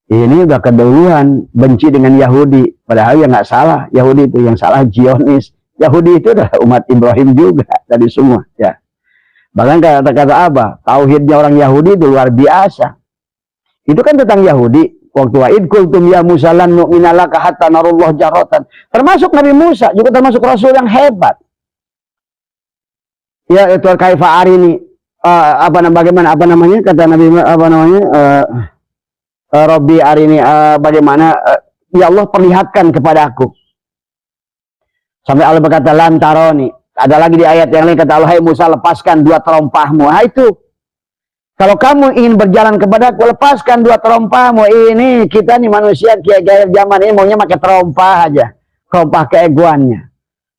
ini udah keduluan benci dengan Yahudi, padahal yang nggak salah Yahudi itu, yang salah Zionis. Yahudi itu adalah umat Ibrahim juga tadi semua ya. Bahkan kata-kata Abah, tauhidnya orang Yahudi itu luar biasa. Itu kan tentang Yahudi. Waktu wa'id kultum ya Musa lan nu'mina laka hatta narullah jarotan. Termasuk Nabi Musa, juga termasuk Rasul yang hebat. Ya itu kaifa arini, bagaimana kata Nabi Rabbi arini, bagaimana ya Allah perlihatkan kepadaku. Sampai Allah berkata lantaroni. Ada lagi di ayat yang lain kata Allah, hai Musa lepaskan dua terompahmu. Nah itu. Kalau kamu ingin berjalan kepadaku, lepaskan dua terompahmu. Ini kita nih manusia kiai-kiai zaman ini maunya pakai terompah aja. Terompah keegoannya.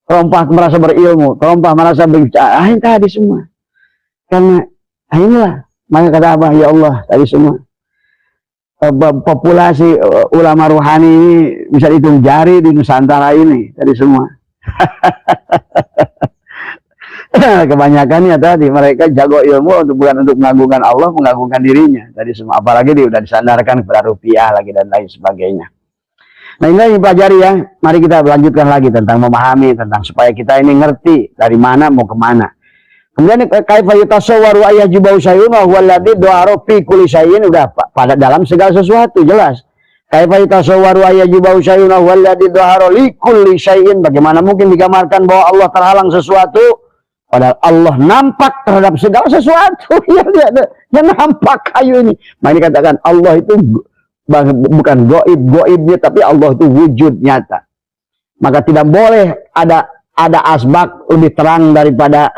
Terompah merasa berilmu. Terompah merasa berbicara. Ini tadi semua. Karena inilah. Maka kata Abah, ya Allah tadi semua. Populasi ulama ruhani ini bisa dihitung jari di Nusantara ini. Tadi semua. Kebanyakannya tadi mereka jago ilmu bukan untuk mengagungkan Allah, mengagungkan dirinya tadi semua, apalagi dia udah disandarkan kepada rupiah lagi dan lain sebagainya. Nah ini yang dipelajari ya. Mari kita lanjutkan lagi tentang memahami, tentang supaya kita ini ngerti dari mana mau kemana. Kemudian kaifa yatasawwaru ayyajibu syai'un wa huwa alladzi du'ara fi kulli syai'in, udah pada dalam segala sesuatu jelas. Kaifa yatasawwaru ayyajibu syai'un wa huwa alladzi du'ara li kulli syai'in, bagaimana mungkin digambarkan bahwa Allah terhalang sesuatu padahal Allah nampak terhadap segala sesuatu. Ya nampak kayu ini. Nah ini katakan Allah itu bukan goibnya, tapi Allah itu wujud nyata. Maka tidak boleh ada asbak lebih terang daripada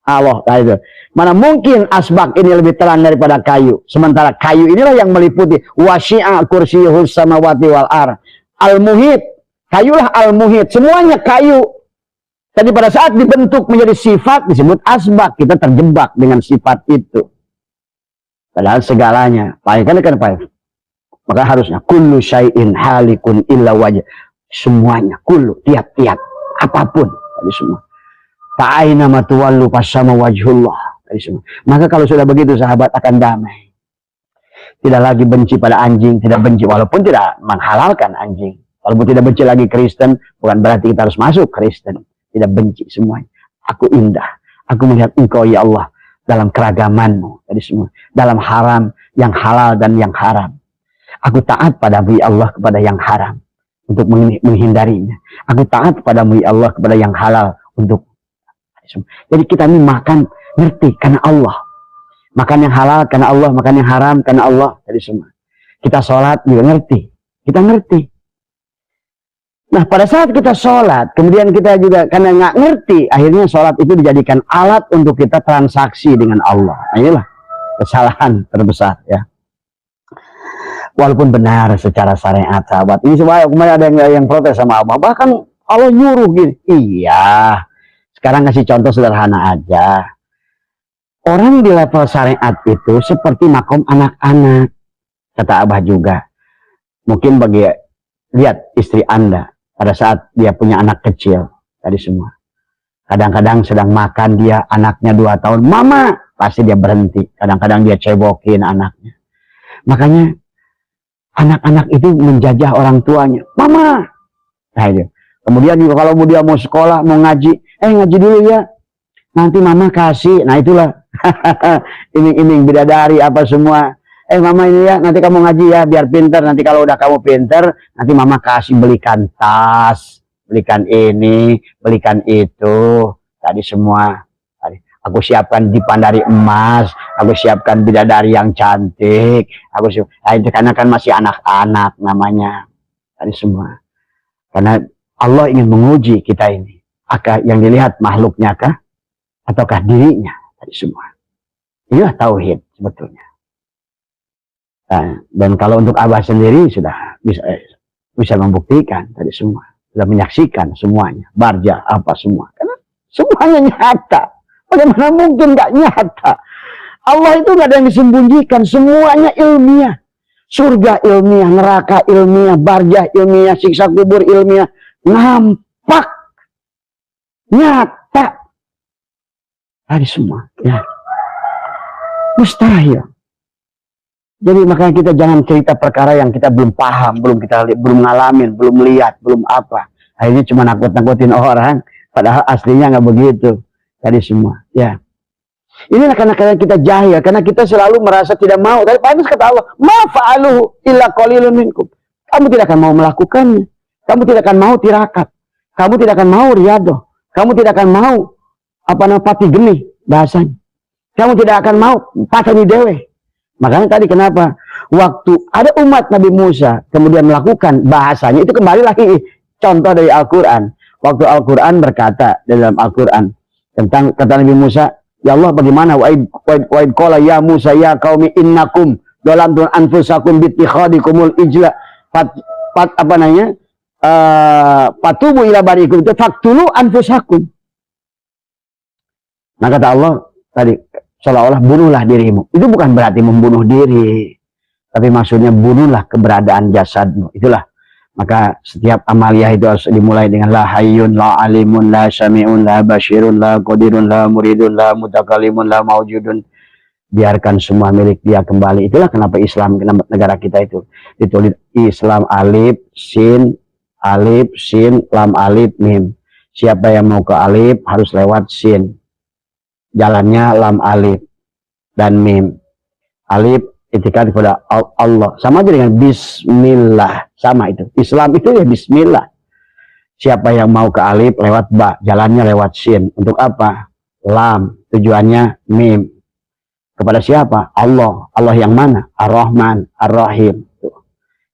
Allah. Nah, itu. Mana mungkin asbak ini lebih terang daripada kayu. Sementara kayu inilah yang meliputi wasi'a kursiyuhus samawati wal ar. Al-muhit. Kayulah al-muhit. Semuanya kayu. Jadi pada saat dibentuk menjadi sifat disebut asbak. Kita terjebak dengan sifat itu. Padahal segalanya. Kan Pak. Maka harusnya kullu syai'in halikun illa wajah. Semuanya. Kullu. Tiap-tiap. Apapun. Tadi semua. Fa'aina matuwallu fasama wajhullah. Maka kalau sudah begitu sahabat akan damai. Tidak lagi benci pada anjing, tidak benci walaupun tidak menghalalkan anjing. Walaupun tidak benci lagi Kristen, bukan berarti kita harus masuk Kristen. Tidak benci semuanya. Aku indah. Aku melihat engkau ya Allah dalam keragamanmu tadi semua. Dalam haram, yang halal dan yang haram. Aku taat padamu ya Allah kepada yang haram untuk menghindarinya. Aku taat padamu ya Allah kepada yang halal untuk. Jadi kita ini makan ngerti karena Allah. Makan yang halal karena Allah, makan yang haram karena Allah. Jadi semua. Kita sholat juga ngerti. Kita ngerti. Nah pada saat kita sholat, kemudian kita juga karena nggak ngerti, akhirnya sholat itu dijadikan alat untuk kita transaksi dengan Allah. Nah, inilah kesalahan terbesar ya. Walaupun benar secara syariat sahabat. Ini sebenarnya kemarin ada yang protes sama Allah. Bahkan Allah nyuruh gini. Iya. Sekarang kasih contoh sederhana aja. Orang di level syariat itu seperti makom anak-anak. Kata Abah juga. Mungkin bagi lihat istri Anda pada saat dia punya anak kecil. Tadi semua. Kadang-kadang sedang makan dia, anaknya 2 tahun. Mama! Pasti dia berhenti. Kadang-kadang dia cebokin anaknya. Makanya anak-anak itu menjajah orang tuanya. Mama! Nah itu. Kemudian juga kalau dia mau sekolah, mau ngaji. Ngaji dulu ya. Nanti mama kasih. Nah itulah. Iming-iming bidadari apa semua. Mama ini ya. Nanti kamu ngaji ya. Biar pinter. Nanti kalau udah kamu pinter. Nanti mama kasih belikan tas. Belikan ini. Belikan itu. Tadi semua. Tadi. Aku siapkan dipan dari emas. Aku siapkan bidadari yang cantik. Aku siapkan. Itu karena kan masih anak-anak namanya. Tadi semua. Karena Allah ingin menguji kita ini. Yang dilihat makhluknya kah? Ataukah dirinya? Tadi semua. Inilah tauhid sebetulnya. Nah, dan kalau untuk Abah sendiri sudah bisa membuktikan tadi semua. Sudah menyaksikan semuanya. Barja, apa semua. Karena semuanya nyata. Bagaimana mungkin nggak nyata? Allah itu nggak ada yang disembunyikan. Semuanya ilmiah. Surga ilmiah, neraka ilmiah, barjah ilmiah, siksa kubur ilmiah. Nampak. Nyata. Tadi semua. Ya. Mustahil. Jadi makanya kita jangan cerita perkara yang kita belum paham, belum ngalamin, belum lihat, belum apa. Akhirnya cuma nakut-nakutin orang. Padahal aslinya nggak begitu. Tadi semua. Ya. Inilah karena kita jahil. Karena kita selalu merasa tidak mau. Tapi pantas kata Allah. Ma fa'aluhu illa qalilun minkum. Kamu tidak akan mau melakukannya. Kamu tidak akan mau tirakat. Kamu tidak akan mau riadoh. Kamu tidak akan mau pati geni bahasanya. Kamu tidak akan mau patani dewe. Makanya tadi kenapa waktu ada umat Nabi Musa kemudian melakukan bahasanya itu kembali lagi contoh dari Al-Quran. Waktu Al-Quran berkata dalam Al-Quran tentang kata Nabi Musa, ya Allah bagaimana wa'id qala ya Musa ya qaumi innakum dalamtum anfusakum bittikhadikumul ijla patubu ila barikum itu faktulu anfusakum. Nah kata Allah tadi seolah-olah bunuhlah dirimu. Itu bukan berarti membunuh diri, tapi maksudnya bunuhlah keberadaan jasadmu. Itulah. Maka setiap amaliyah itu harus dimulai dengan la hayyun, la alimun, la syami'un, la basyirun, la qadirun, la muridun, la mutakalimun, la mawjudun. Biarkan semua milik dia kembali. Itulah kenapa Islam, kenapa negara kita itu ditulis Islam alif, sin, lam alif, mim. Siapa yang mau ke alif harus lewat sin. Jalannya lam alif dan mim. Alif itikat kepada Allah. Sama aja dengan bismillah. Sama itu. Islam itu ya bismillah. Siapa yang mau ke alif lewat ba. Jalannya lewat sin. Untuk apa? Lam. Tujuannya mim. Kepada siapa? Allah. Allah yang mana? Ar-Rahman, Ar-Rahim.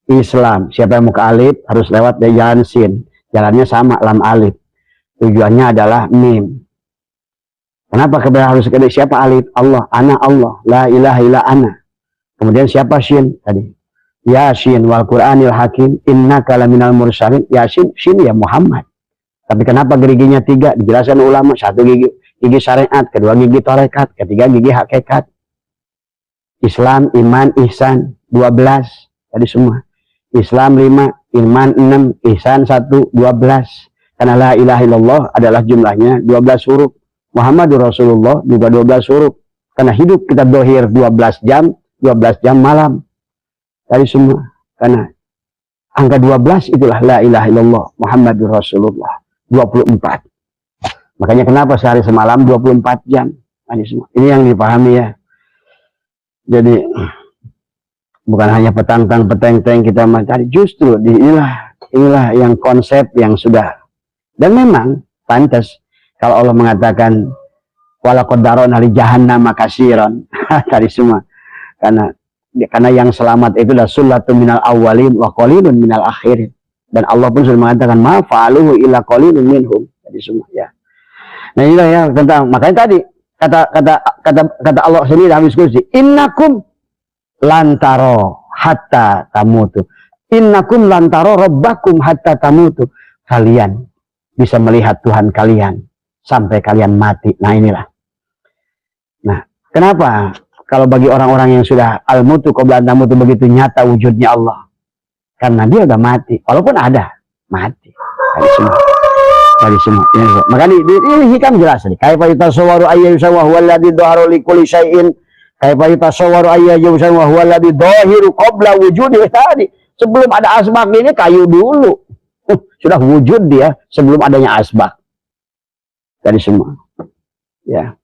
Islam. Siapa yang mau ke alif harus lewat dari jalan sin. Jalannya sama lam alif. Tujuannya adalah mim. Kenapa kebenaran harus ada? Siapa alif? Allah. Ana Allah. La ilaha illa ana. Kemudian siapa shin tadi? Yasin wal Qur'anil Hakim. Innaka laminal mursalin. Yasin, shin ya Muhammad. Tapi kenapa giginya 3? Dijelaskan ulama. 1 gigi syariat, 2 gigi tarekat, 3 gigi hakikat. Islam, iman, ihsan 12. Tadi semua. Islam 5, iman 6, ihsan 1, 12. Karena la ilaha illallah adalah jumlahnya 12 huruf. Muhammadur Rasulullah juga 12 huruf. Karena hidup kita dohir 12 jam malam. Tadi semua. Karena angka 12 itulah la ilaha illallah Muhammadur Rasulullah. 24. Makanya kenapa sehari semalam 24 jam. Tadi semua. Ini yang dipahami ya. Jadi bukan hanya petang-peteng kita mencari. Justru inilah yang konsep yang sudah. Dan memang pantas. Kalau Allah mengatakan walaqad darana li jahannam katsiran tadi semua karena yang selamat itu adalah sullatun minal awwalin wa qalilun minal akhirin, dan Allah pun sudah mengatakan ma fa'aluhu illa qalilun minhum tadi semua ya. Nah inilah ya tentang makanya tadi kata Allah sendiri dalam diskusi innakum lantaro hatta tamutu, innakum lantaro rabbakum hatta tamutu, kalian bisa melihat Tuhan kalian sampai kalian mati. Nah inilah. Nah kenapa kalau bagi orang-orang yang sudah al-mutu qabla an tamutu begitu nyata wujudnya Allah? Karena dia udah mati. Walaupun ada mati. Dari semua. Maka ini hikam jelas nih. Kaifa yatasawwaru ayya yusawa huwa alladhi dhaharu li kulli syai'in. Kaifa yatasawwaru ayya yusawa huwa alladhi dhahiru qabla wujudihi tadi. Sebelum ada asbak ini kayu dulu. Sudah wujud dia sebelum adanya asbak. Dari semua ya.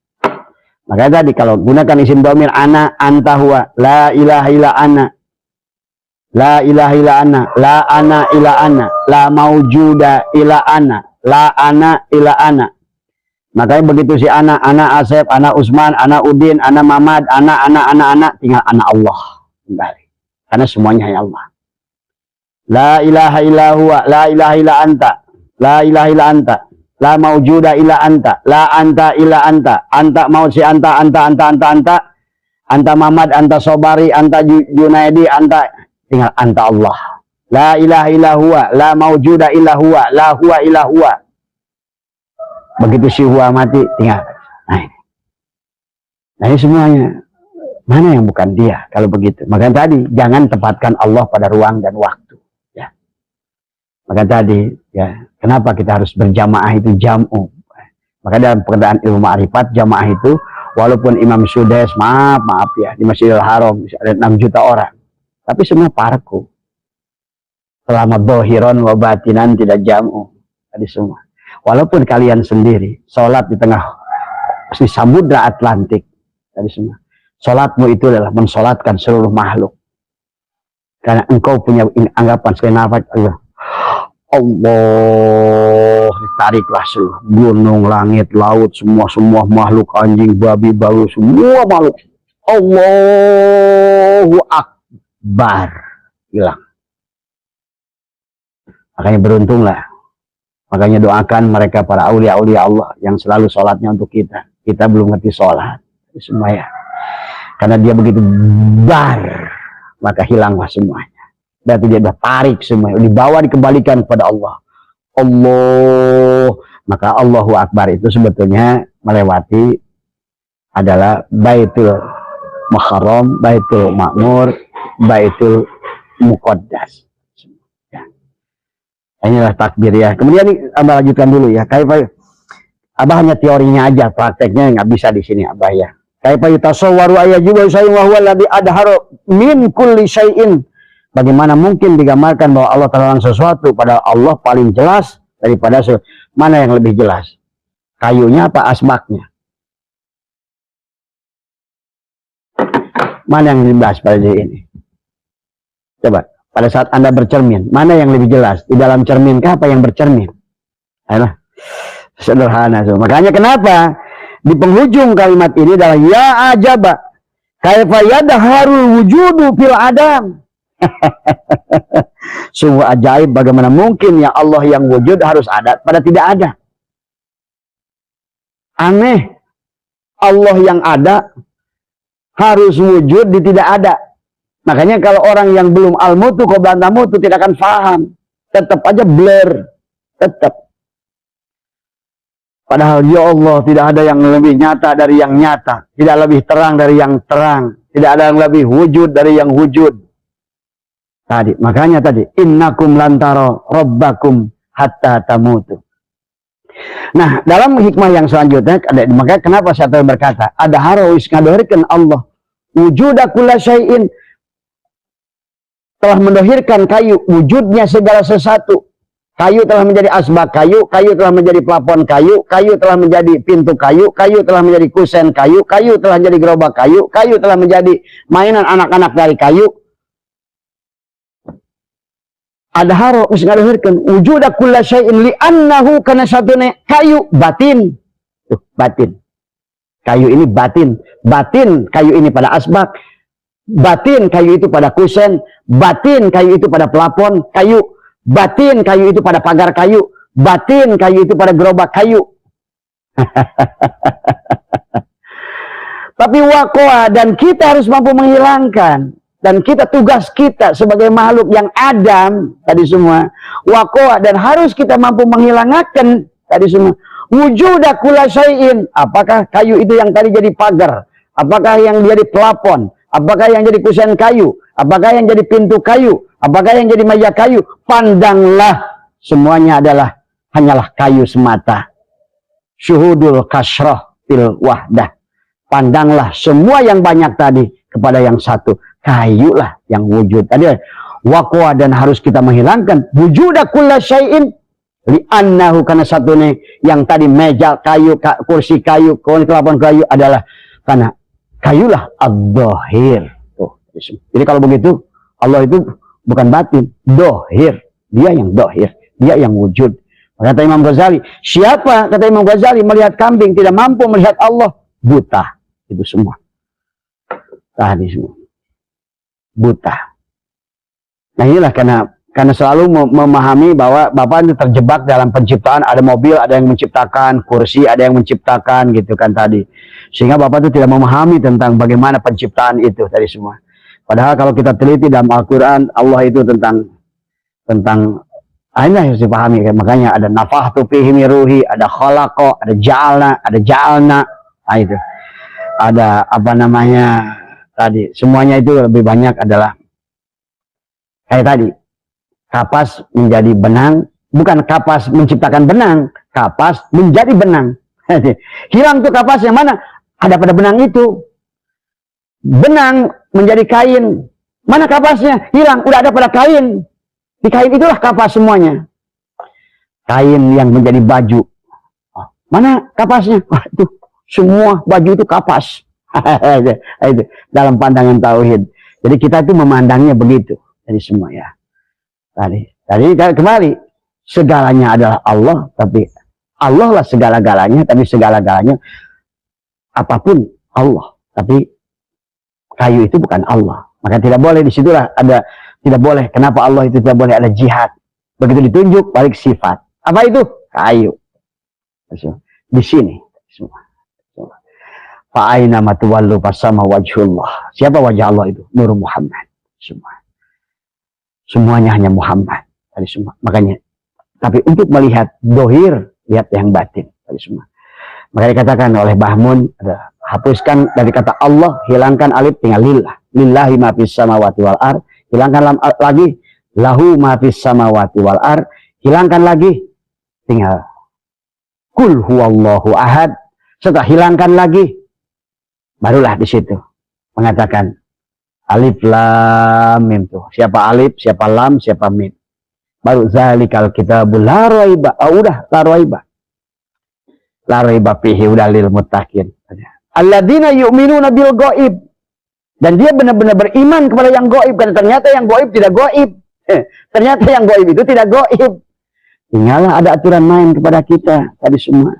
Makanya tadi kalau gunakan isim dhamir ana anta huwa la ilaha illa ana, la ilaha illa ana, la ana illa ana, la maujuda illa ana, la ana illa ana. Makanya begitu si ana Asep, ana Usman, ana Udin, ana Mamad, ana tinggal ana Allah kembali. Karena semuanya hanya Allah. La ilaha illa huwa, la ilaha illa anta, la ilaha illa anta. La maujuda illa anta, la anta illa anta, anta maut si anta Mamad, anta Sobari, anta Junaidi, anta tinggal anta Allah. La ilaha illa huwa, la maujuda illa huwa, la huwa illa huwa. Begitu si huwa mati tinggal. Nah ini semuanya. Mana yang bukan dia kalau begitu? Makanya tadi jangan tempatkan Allah pada ruang dan waktu. Ya. Maka tadi ya. Kenapa kita harus berjamaah itu jam'u? Maka dalam pengertian ilmu ma'rifat jamaah itu walaupun Imam Sudes maaf ya di Masjidil Haram ada 6 juta orang, tapi semua parku. Selama dohiron wa batinan tidak jam'u tadi semua. Walaupun kalian sendiri sholat di tengah di samudra Atlantik tadi semua. Sholatmu itu adalah mensolatkan seluruh makhluk. Karena engkau punya anggapan sekali nafas Allah tariklah seluruh gunung, langit, laut, semua makhluk, anjing, babi, balu, semua makhluk. Allahu Akbar hilang. Makanya beruntunglah. Makanya doakan mereka para aulia-aulia Allah yang selalu sholatnya untuk kita. Kita belum ngerti sholat semua ya. Karena dia begitu bar, maka hilanglah semuanya. Berarti dia sudah tarik semua, dibawa dikembalikan kepada Allah. Maka Allahu Akbar itu sebetulnya melewati adalah Baitul Muharram, Baitul Makmur, Baitul Muqaddas. Ya. Inilah takbir ya. Kemudian Abah lanjutkan dulu ya. Abah hanya teorinya aja, prakteknya nggak bisa di sini Abah ya. Kaifa yatasawwaru ayyajibu syai'un wa huwa alladhi adharu min kulli syai'in. Bagaimana mungkin digambarkan bahwa Allah terlarang sesuatu, pada Allah paling jelas daripada mana yang lebih jelas? Kayunya apa asbaknya? Mana yang lebih jelas pada diri ini? Coba, pada saat Anda bercermin, mana yang lebih jelas? Di dalam cermin kah apa yang bercermin? Ayolah, sederhana. Makanya kenapa di penghujung kalimat ini adalah ya ajaba kaifa yadharul wujudu fil adam. Sungguh ajaib bagaimana mungkin ya Allah yang wujud harus ada pada tidak ada. Aneh. Allah yang ada harus wujud di tidak ada. Makanya kalau orang yang belum al-mutu qabla tamutu tidak akan paham. Tetap aja blur. Tetap. Padahal ya Allah tidak ada yang lebih nyata dari yang nyata. Tidak lebih terang dari yang terang. Tidak ada yang lebih wujud dari yang wujud. Tadi, makanya tadi. Innakum lantaro rabbakum hatta tamutu. Nah, dalam hikmah yang selanjutnya, makanya kenapa saya berkata, ada harus ngadohirkan Allah. Wujuda kulla syai'in. Telah mendohirkan kayu, wujudnya segala sesuatu. Kayu telah menjadi asbak kayu, kayu telah menjadi plafon kayu, kayu telah menjadi pintu kayu, kayu telah menjadi kusen kayu, kayu telah menjadi gerobak kayu, kayu telah menjadi mainan anak-anak dari kayu. Ada harus ngadahirkan wujuda kulla syai'in li'annahu kana satune kayu batin. Tuh, batin. Kayu ini batin. Batin kayu ini pada asbak. Batin kayu itu pada kusen, batin kayu itu pada plafon kayu, batin kayu itu pada pagar kayu, batin kayu itu pada gerobak kayu. Tapi wakoa, dan kita harus mampu menghilangkan, dan kita tugas kita sebagai makhluk yang adam tadi semua, wakoa, dan harus kita mampu menghilangkan tadi semua wujuda kulla syai'in. Apakah kayu itu yang tadi jadi pagar, apakah yang jadi plafon, apakah yang jadi kusen kayu, apakah yang jadi pintu kayu, apakah yang jadi meja kayu, pandanglah semuanya adalah hanyalah kayu semata. Syuhudul kasroh fil wahdah. Pandanglah semua yang banyak tadi kepada yang satu. Kayulah yang wujud. Tadi waqwa, dan harus kita menghilangkan wujuda kulla syai'in li'annahu, karena satu nih yang tadi meja kayu, kursi kayu, kelapon kayu adalah karena kayulah ad-dhahir. Jadi kalau begitu Allah itu bukan batin, dohir. Dia yang dohir, dia yang wujud. Kata Imam Ghazali, siapa, kata Imam Ghazali, melihat kambing tidak mampu melihat Allah, buta. Itu semua. Tadi semua. Buta. Nah inilah karena selalu memahami bahwa Bapak itu terjebak dalam penciptaan. Ada mobil, ada yang menciptakan, kursi, ada yang menciptakan gitu kan tadi. Sehingga Bapak itu tidak memahami tentang bagaimana penciptaan itu tadi semua. Padahal kalau kita teliti dalam Al-Quran, Allah itu tentang ini harus dipahami kan. Makanya ada nafahtu fihi min ruhi, ada khalaqa, ada ja'alna, nah itu. Ada apa namanya tadi, semuanya itu lebih banyak adalah kayak tadi, kapas menjadi benang, bukan kapas menciptakan benang, kapas menjadi benang. Hilang tuh kapas yang mana? Ada pada benang itu. Benang menjadi kain, mana kapasnya? Hilang, udah ada pada kain. Di kain itulah kapas semuanya. Kain yang menjadi baju, mana kapasnya? Itu semua baju itu kapas. Itu dalam pandangan tauhid. Jadi kita itu memandangnya begitu. Jadi semua ya. Tadi kembali, segalanya adalah Allah, tapi Allah lah segala-galanya, tapi segala-galanya apapun Allah, tapi kayu itu bukan Allah. Maka tidak boleh, disitulah ada, tidak boleh. Kenapa Allah itu tidak boleh ada jihad? Begitu ditunjuk, balik sifat. Apa itu? Kayu. Di sini. Fa'aina matuwallu fasama wajhullah. Siapa wajah Allah itu? Nur Muhammad. Semuanya hanya Muhammad. Tadi semua. Makanya, tapi untuk melihat dohir, lihat yang batin. Tadi semua. Makanya dikatakan oleh Bahmun, hapuskan dari kata Allah, hilangkan alif, tinggal lillah. Lillahi ma fis samawati wal ar. Hilangkan lagi lahu ma fis samawati wal ar. Hilangkan lagi, tinggal kul huwallahu ahad. Setelah hilangkan lagi, barulah di situ mengatakan alif lam mim tuh. Siapa alif, siapa lam, siapa mim. Baru zalikal kitabul la raiba. Udah la raiba. La raiba fihi udah lil muttaqin. Alladzina yu'minuna bil ghaib. Dan dia benar-benar beriman kepada yang gaib, karena ternyata yang gaib tidak gaib. Ternyata yang gaib itu tidak gaib. Tinggallah ada aturan main kepada kita tadi semua.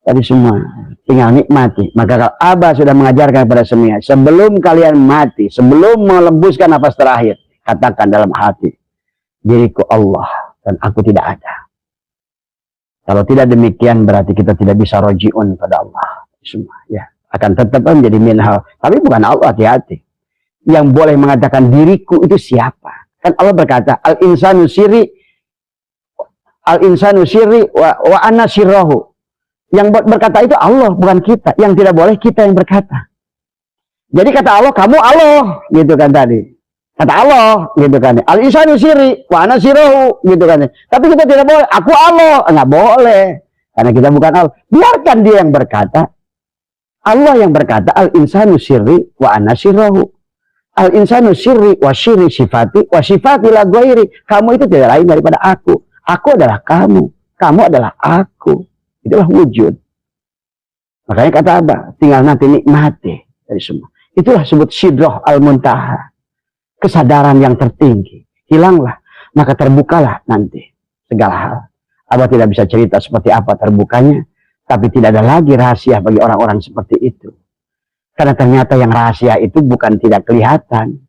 Tadi semua tinggal nikmati. Maka kalau Abah sudah mengajarkan kepada semua, sebelum kalian mati, sebelum melembuskan nafas terakhir, katakan dalam hati, diriku Allah dan aku tidak ada. Kalau tidak demikian berarti kita tidak bisa rojiun pada Allah. Semua ya. akan tetap menjadi minhal. Tapi bukan Allah, hati-hati. Yang boleh mengatakan diriku itu siapa? Kan Allah berkata, al-insanu sirri wa ana sirrahu. Yang berkata itu Allah, bukan kita. Yang tidak boleh kita yang berkata. Jadi kata Allah, kamu Allah, gitu kan tadi. Kata Allah, gitu kan. Al-insanu sirri wa ana sirrahu, gitu kan. Tapi kita tidak boleh, aku Allah. Enggak boleh. Karena kita bukan Allah. Biarkan dia yang berkata. Allah yang berkata, al-insanu sirri wa ana sirrahu. Al-insanu sirri wa syirri sifati wa sifati la ghairi. Kamu itu tidak lain daripada aku. Aku adalah kamu. Kamu adalah aku. Itulah wujud. Makanya kata Abah, tinggal nanti nikmati dari semua. Itulah sebut sidroh al-muntaha. Kesadaran yang tertinggi. Hilanglah. Maka terbukalah nanti segala hal. Abah tidak bisa cerita seperti apa terbukanya. Tapi tidak ada lagi rahasia bagi orang-orang seperti itu. Karena ternyata yang rahasia itu bukan tidak kelihatan.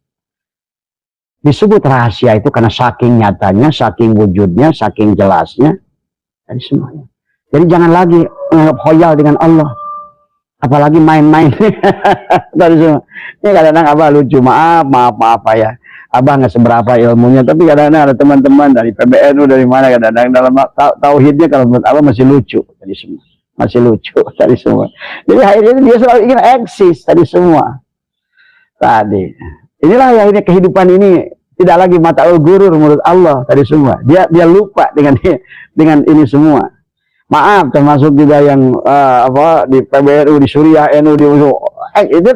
Disebut rahasia itu karena saking nyatanya, saking wujudnya, saking jelasnya. Dari semuanya. Jadi jangan lagi menganggap khoyal dengan Allah. Apalagi main-main. Dari semua. Ini kadang-kadang Abah lucu. Maaf ya. Abah nggak seberapa ilmunya. Tapi kadang-kadang ada teman-teman dari PBNU, dari mana. Kadang-kadang dalam tauhidnya kalau menurut Abah masih lucu. Dari semua. Masih lucu tadi semua. Jadi akhirnya dia selalu ingin eksis tadi semua. Tadi. Inilah yang akhirnya kehidupan ini tidak lagi mata'ul gurur menurut Allah tadi semua. Dia lupa dengan ini semua. Maaf, termasuk juga yang di PBNU, di Suriah, NU, di USU. Itu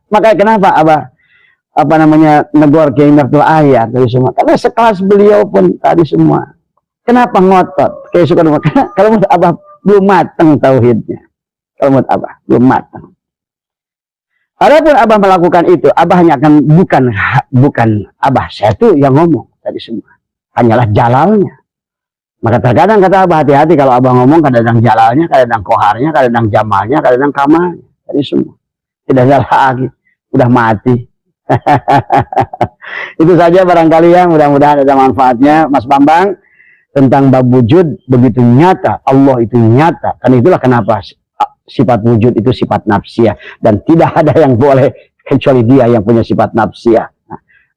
maka kenapa negor Kiai Mirtul Ayat tadi semua. Karena sekelas beliau pun tadi semua. Kenapa ngotot? Kayak suka kalau menurut Abah belum matang tauhidnya. Kalau menurut Abah belum matang. Adapun Abah melakukan itu, Abah hanya akan bukan Abah, saya tuh yang ngomong tadi semua. Hanyalah jalalnya. Maka terkadang kata Abah, hati-hati kalau Abah ngomong, kadang-kadang jalalnya, kadang-kadang koharnya, kadang-kadang jamalnya, kadang-kadang kamalnya. Tadi semua. Tidak ada lagi. Udah mati. Itu saja barangkali ya, mudah-mudahan ada manfaatnya. Mas Bambang, tentang bab wujud begitu nyata. Allah itu nyata. Kan itulah kenapa sifat wujud itu sifat nafsiyah. Dan tidak ada yang boleh kecuali dia yang punya sifat nafsiyah.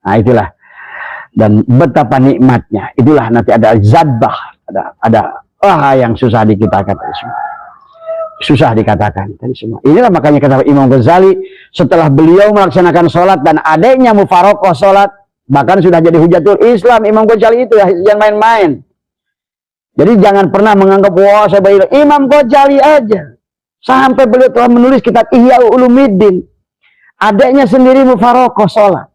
Nah itulah. Dan betapa nikmatnya. Itulah nanti ada zadbah. Ada yang susah dikatakan tadi semua. Susah dikatakan tadi semua. Inilah makanya kata Imam Ghazali, setelah beliau melaksanakan sholat dan adiknya mufarokoh sholat, bahkan sudah jadi hujatul Islam. Imam Ghazali itu ya, jangan main-main. Jadi jangan pernah menganggap wah saya baik. Imam Ghazali aja. Sampai beliau telah menulis kitab Ihya Ulumuddin. Adiknya sendiri mufarokoh sholat.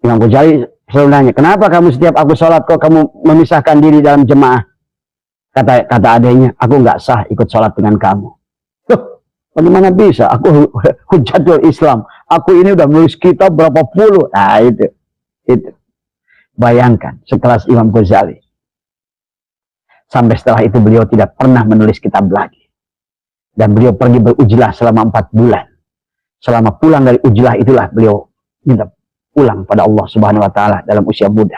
Imam Ghazali selalu nanya, kenapa kamu setiap aku sholat kok kamu memisahkan diri dalam jemaah? Kata adiknya, aku nggak sah ikut sholat dengan kamu. Bagaimana bisa? Aku hujatul Islam. Aku ini udah menulis kitab berapa puluh. Nah itu. Bayangkan, sekelas Imam Ghazali. Sampai setelah itu beliau tidak pernah menulis kitab lagi. Dan beliau pergi berujlah selama 4 bulan. Selama pulang dari ujlah itulah beliau minta pulang pada Allah Subhanahu wa Ta'ala dalam usia muda.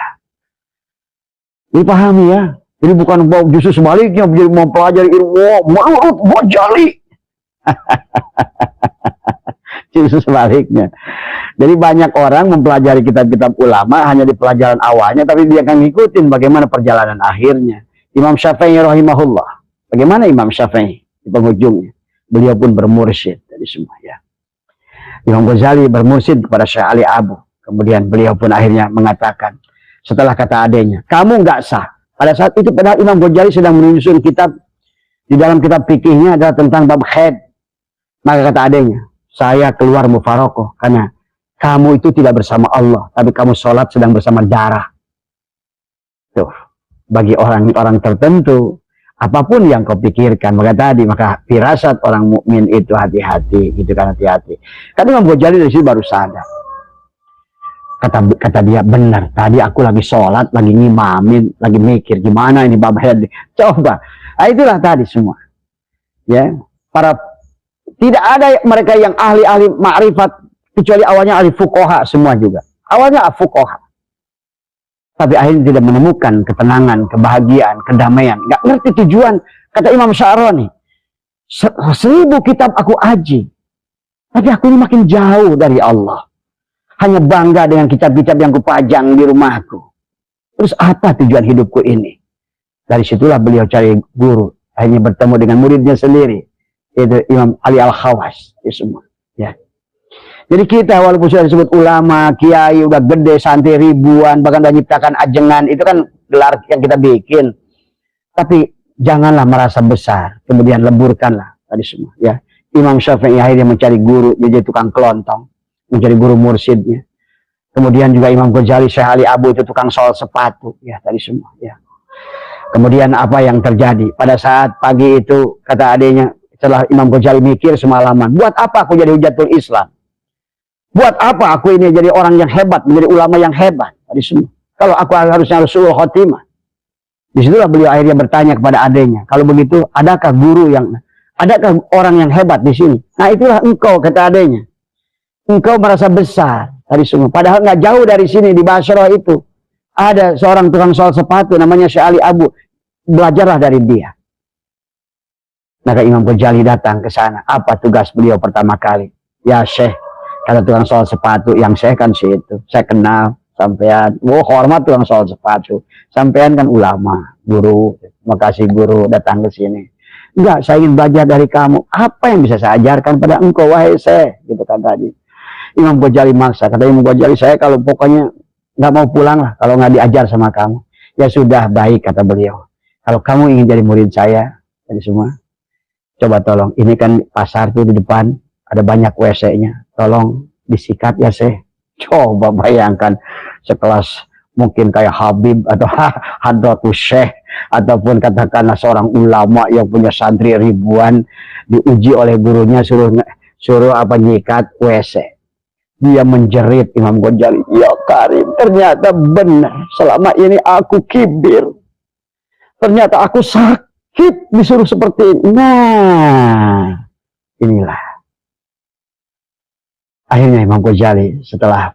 Dipahami ya. Jadi bukan justru sebaliknya mau pelajari ilmu menurut Ghazali. Justru sebaliknya. Jadi banyak orang mempelajari kitab-kitab ulama hanya di pelajaran awalnya, tapi dia akan ngikutin bagaimana perjalanan akhirnya. Imam Syafi'i rahimahullah. Bagaimana Imam Syafi'i di penghujungnya? Beliau pun bermursyid dari semua ya. Imam Ghazali bermursyid kepada Syekh Ali Abu. Kemudian beliau pun akhirnya mengatakan, setelah kata adanya, kamu nggak sah. Pada saat itu padahal Imam Ghazali sedang menyusun kitab, di dalam kitab fikihnya adalah tentang bab haid. Maka kata adanya, saya keluar mufarokoh karena kamu itu tidak bersama Allah, tapi kamu sholat sedang bersama darah. Tuh, bagi orang-orang tertentu, apapun yang kau pikirkan, maka firasat orang mukmin itu hati-hati, gitu kan, hati-hati. Karena Imam Ghazali dari sini baru sadar. Kata dia, benar, tadi aku lagi sholat, lagi ngimamin, lagi mikir gimana ini bab haid. Coba, nah, itulah tadi semua. Ya, tidak ada mereka yang ahli-ahli ma'rifat kecuali awalnya ahli fuqaha semua juga. Awalnya fuqaha. Tapi akhirnya tidak menemukan ketenangan, kebahagiaan, kedamaian. Nggak ngerti tujuan. Kata Imam Sya'rani, 1000 kitab aku aji, tapi aku ini makin jauh dari Allah. Hanya bangga dengan kitab-kitab yang kupajang di rumahku. Terus apa tujuan hidupku ini? Dari situlah beliau cari guru. Akhirnya bertemu dengan muridnya sendiri, yaitu Imam Ali Al-Khawas. Semua. Ya. Jadi kita walaupun sudah disebut ulama, kiai, udah gede, santri ribuan, bahkan udah nyiptakan ajengan, itu kan gelar yang kita bikin. Tapi janganlah merasa besar, kemudian leburkanlah tadi semua. Ya, Imam Syafi'i akhirnya mencari guru, jadi tukang kelontong, mencari guru mursyidnya. Kemudian juga Imam Ghazali, Syekh Ali Abu itu tukang sol sepatu, ya tadi semua. Ya. Kemudian apa yang terjadi pada saat pagi itu, kata adiknya, setelah Imam Ghazali mikir semalaman, buat apa aku jadi hujatul Islam? Buat apa aku ini jadi orang yang hebat, menjadi ulama yang hebat? Tadi semua. Kalau aku harusnya Rasulul Khotimah. Disitulah beliau akhirnya bertanya kepada adiknya, kalau begitu, adakah orang yang hebat di sini? Nah itulah engkau, kata adiknya. Engkau merasa besar dari semua. Padahal nggak jauh dari sini di Basrah itu ada seorang tukang sol sepatu namanya Syekh Ali Abu. Belajarlah dari dia. Maka Imam Ghazali datang ke sana. Apa tugas beliau pertama kali? Ya Syekh, kata tukang sol sepatu, yang saya kan situ. Saya kenal. Sampean, hormat tukang sol sepatu. Sampean kan ulama, guru, makasih guru datang ke sini. Enggak, saya ingin belajar dari kamu. Apa yang bisa saya ajarkan pada engkau, wahai Syekh? Gitu kan tadi. Imam Ghazali maksa. Kata Imam Ghazali, saya kalau pokoknya nggak mau pulang lah, kalau nggak diajar sama kamu. Ya sudah, baik, kata beliau. Kalau kamu ingin jadi murid saya, tadi semua, coba tolong. Ini kan pasar tuh di depan, ada banyak WC-nya. Tolong disikat ya Syekh. Coba bayangkan sekelas mungkin kayak Habib atau Hadratus Syekh ataupun katakanlah seorang ulama yang punya santri ribuan diuji oleh gurunya suruh apa nyikat WC. Dia menjerit Imam Ghazali, ya Karim, ternyata benar selama ini aku kibir. Ternyata aku sakit disuruh seperti ini. Nah, inilah. Akhirnya Imam Ghazali setelah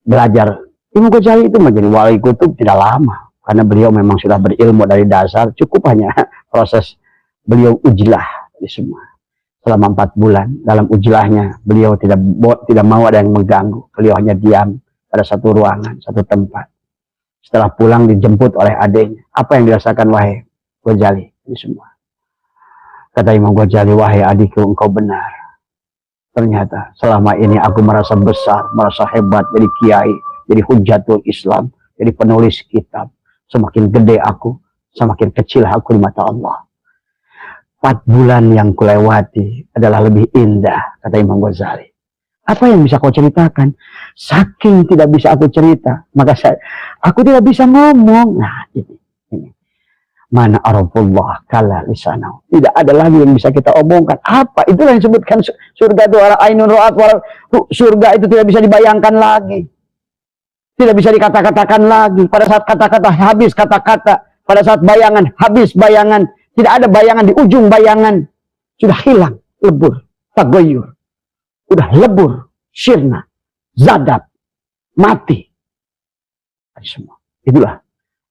belajar, Imam Ghazali itu menjadi wali kutub tidak lama. Karena beliau memang sudah berilmu dari dasar, cukup hanya proses beliau ujlah di semua. Selama 4 bulan, dalam ujlahnya beliau tidak mau ada yang mengganggu. Beliau hanya diam pada satu ruangan, satu tempat. Setelah pulang dijemput oleh adiknya. Apa yang dirasakan wahai Ghazali ini semua? Kata Imam Ghazali, wahai adikku, engkau benar. Ternyata selama ini aku merasa besar, merasa hebat, jadi kiai, jadi hujatul Islam, jadi penulis kitab. Semakin gede aku, semakin kecil aku di mata Allah. 4 bulan yang kulewati adalah lebih indah, kata Imam Ghazali. Apa yang bisa kau ceritakan? Saking tidak bisa aku cerita, maka aku tidak bisa ngomong. Nah, ini. Mana arafullah kala lisanau. Tidak ada lagi yang bisa kita omongkan. Apa? Itulah yang disebutkan surga itu ainun ra'at. Surga itu tidak bisa dibayangkan lagi. Tidak bisa dikata-katakan lagi. Pada saat kata-kata habis kata-kata. Pada saat bayangan habis bayangan. Tidak ada bayangan di ujung bayangan. Sudah hilang. Lebur. Tagoyur. Sudah lebur. Syirna. Zadab. Mati. Semua. Itulah.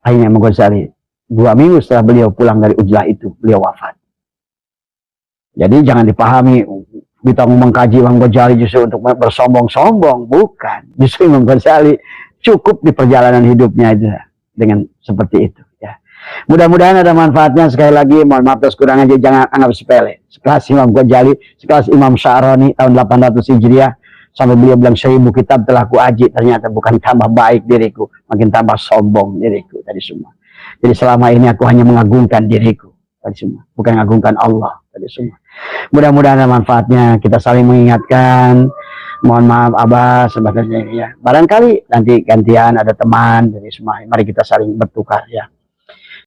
Akhirnya Imam Ghazali 2 minggu setelah beliau pulang dari ujlah itu, beliau wafat. Jadi jangan dipahami kita mengkaji Imam Ghazali justru untuk bersombong-sombong, bukan. Justru Imam Ghazali cukup di perjalanan hidupnya itu dengan seperti itu. Ya. Mudah-mudahan ada manfaatnya. Sekali lagi, mohon maaf atas kurangnya, jangan anggap sepele. Sekelas Imam Ghazali, sekelas Imam Sya'rani tahun 800 Hijriah, sampai beliau bilang 1000 kitab telah kuaji, ternyata bukan tambah baik diriku, makin tambah sombong diriku tadi semua. Jadi selama ini aku hanya mengagungkan diriku tadi semua, bukan mengagungkan Allah tadi semua. Mudah-mudahan ada manfaatnya, kita saling mengingatkan. Mohon maaf Abah sebenarnya ya. Barangkali nanti gantian ada teman, jadi semua mari kita saling bertukar ya.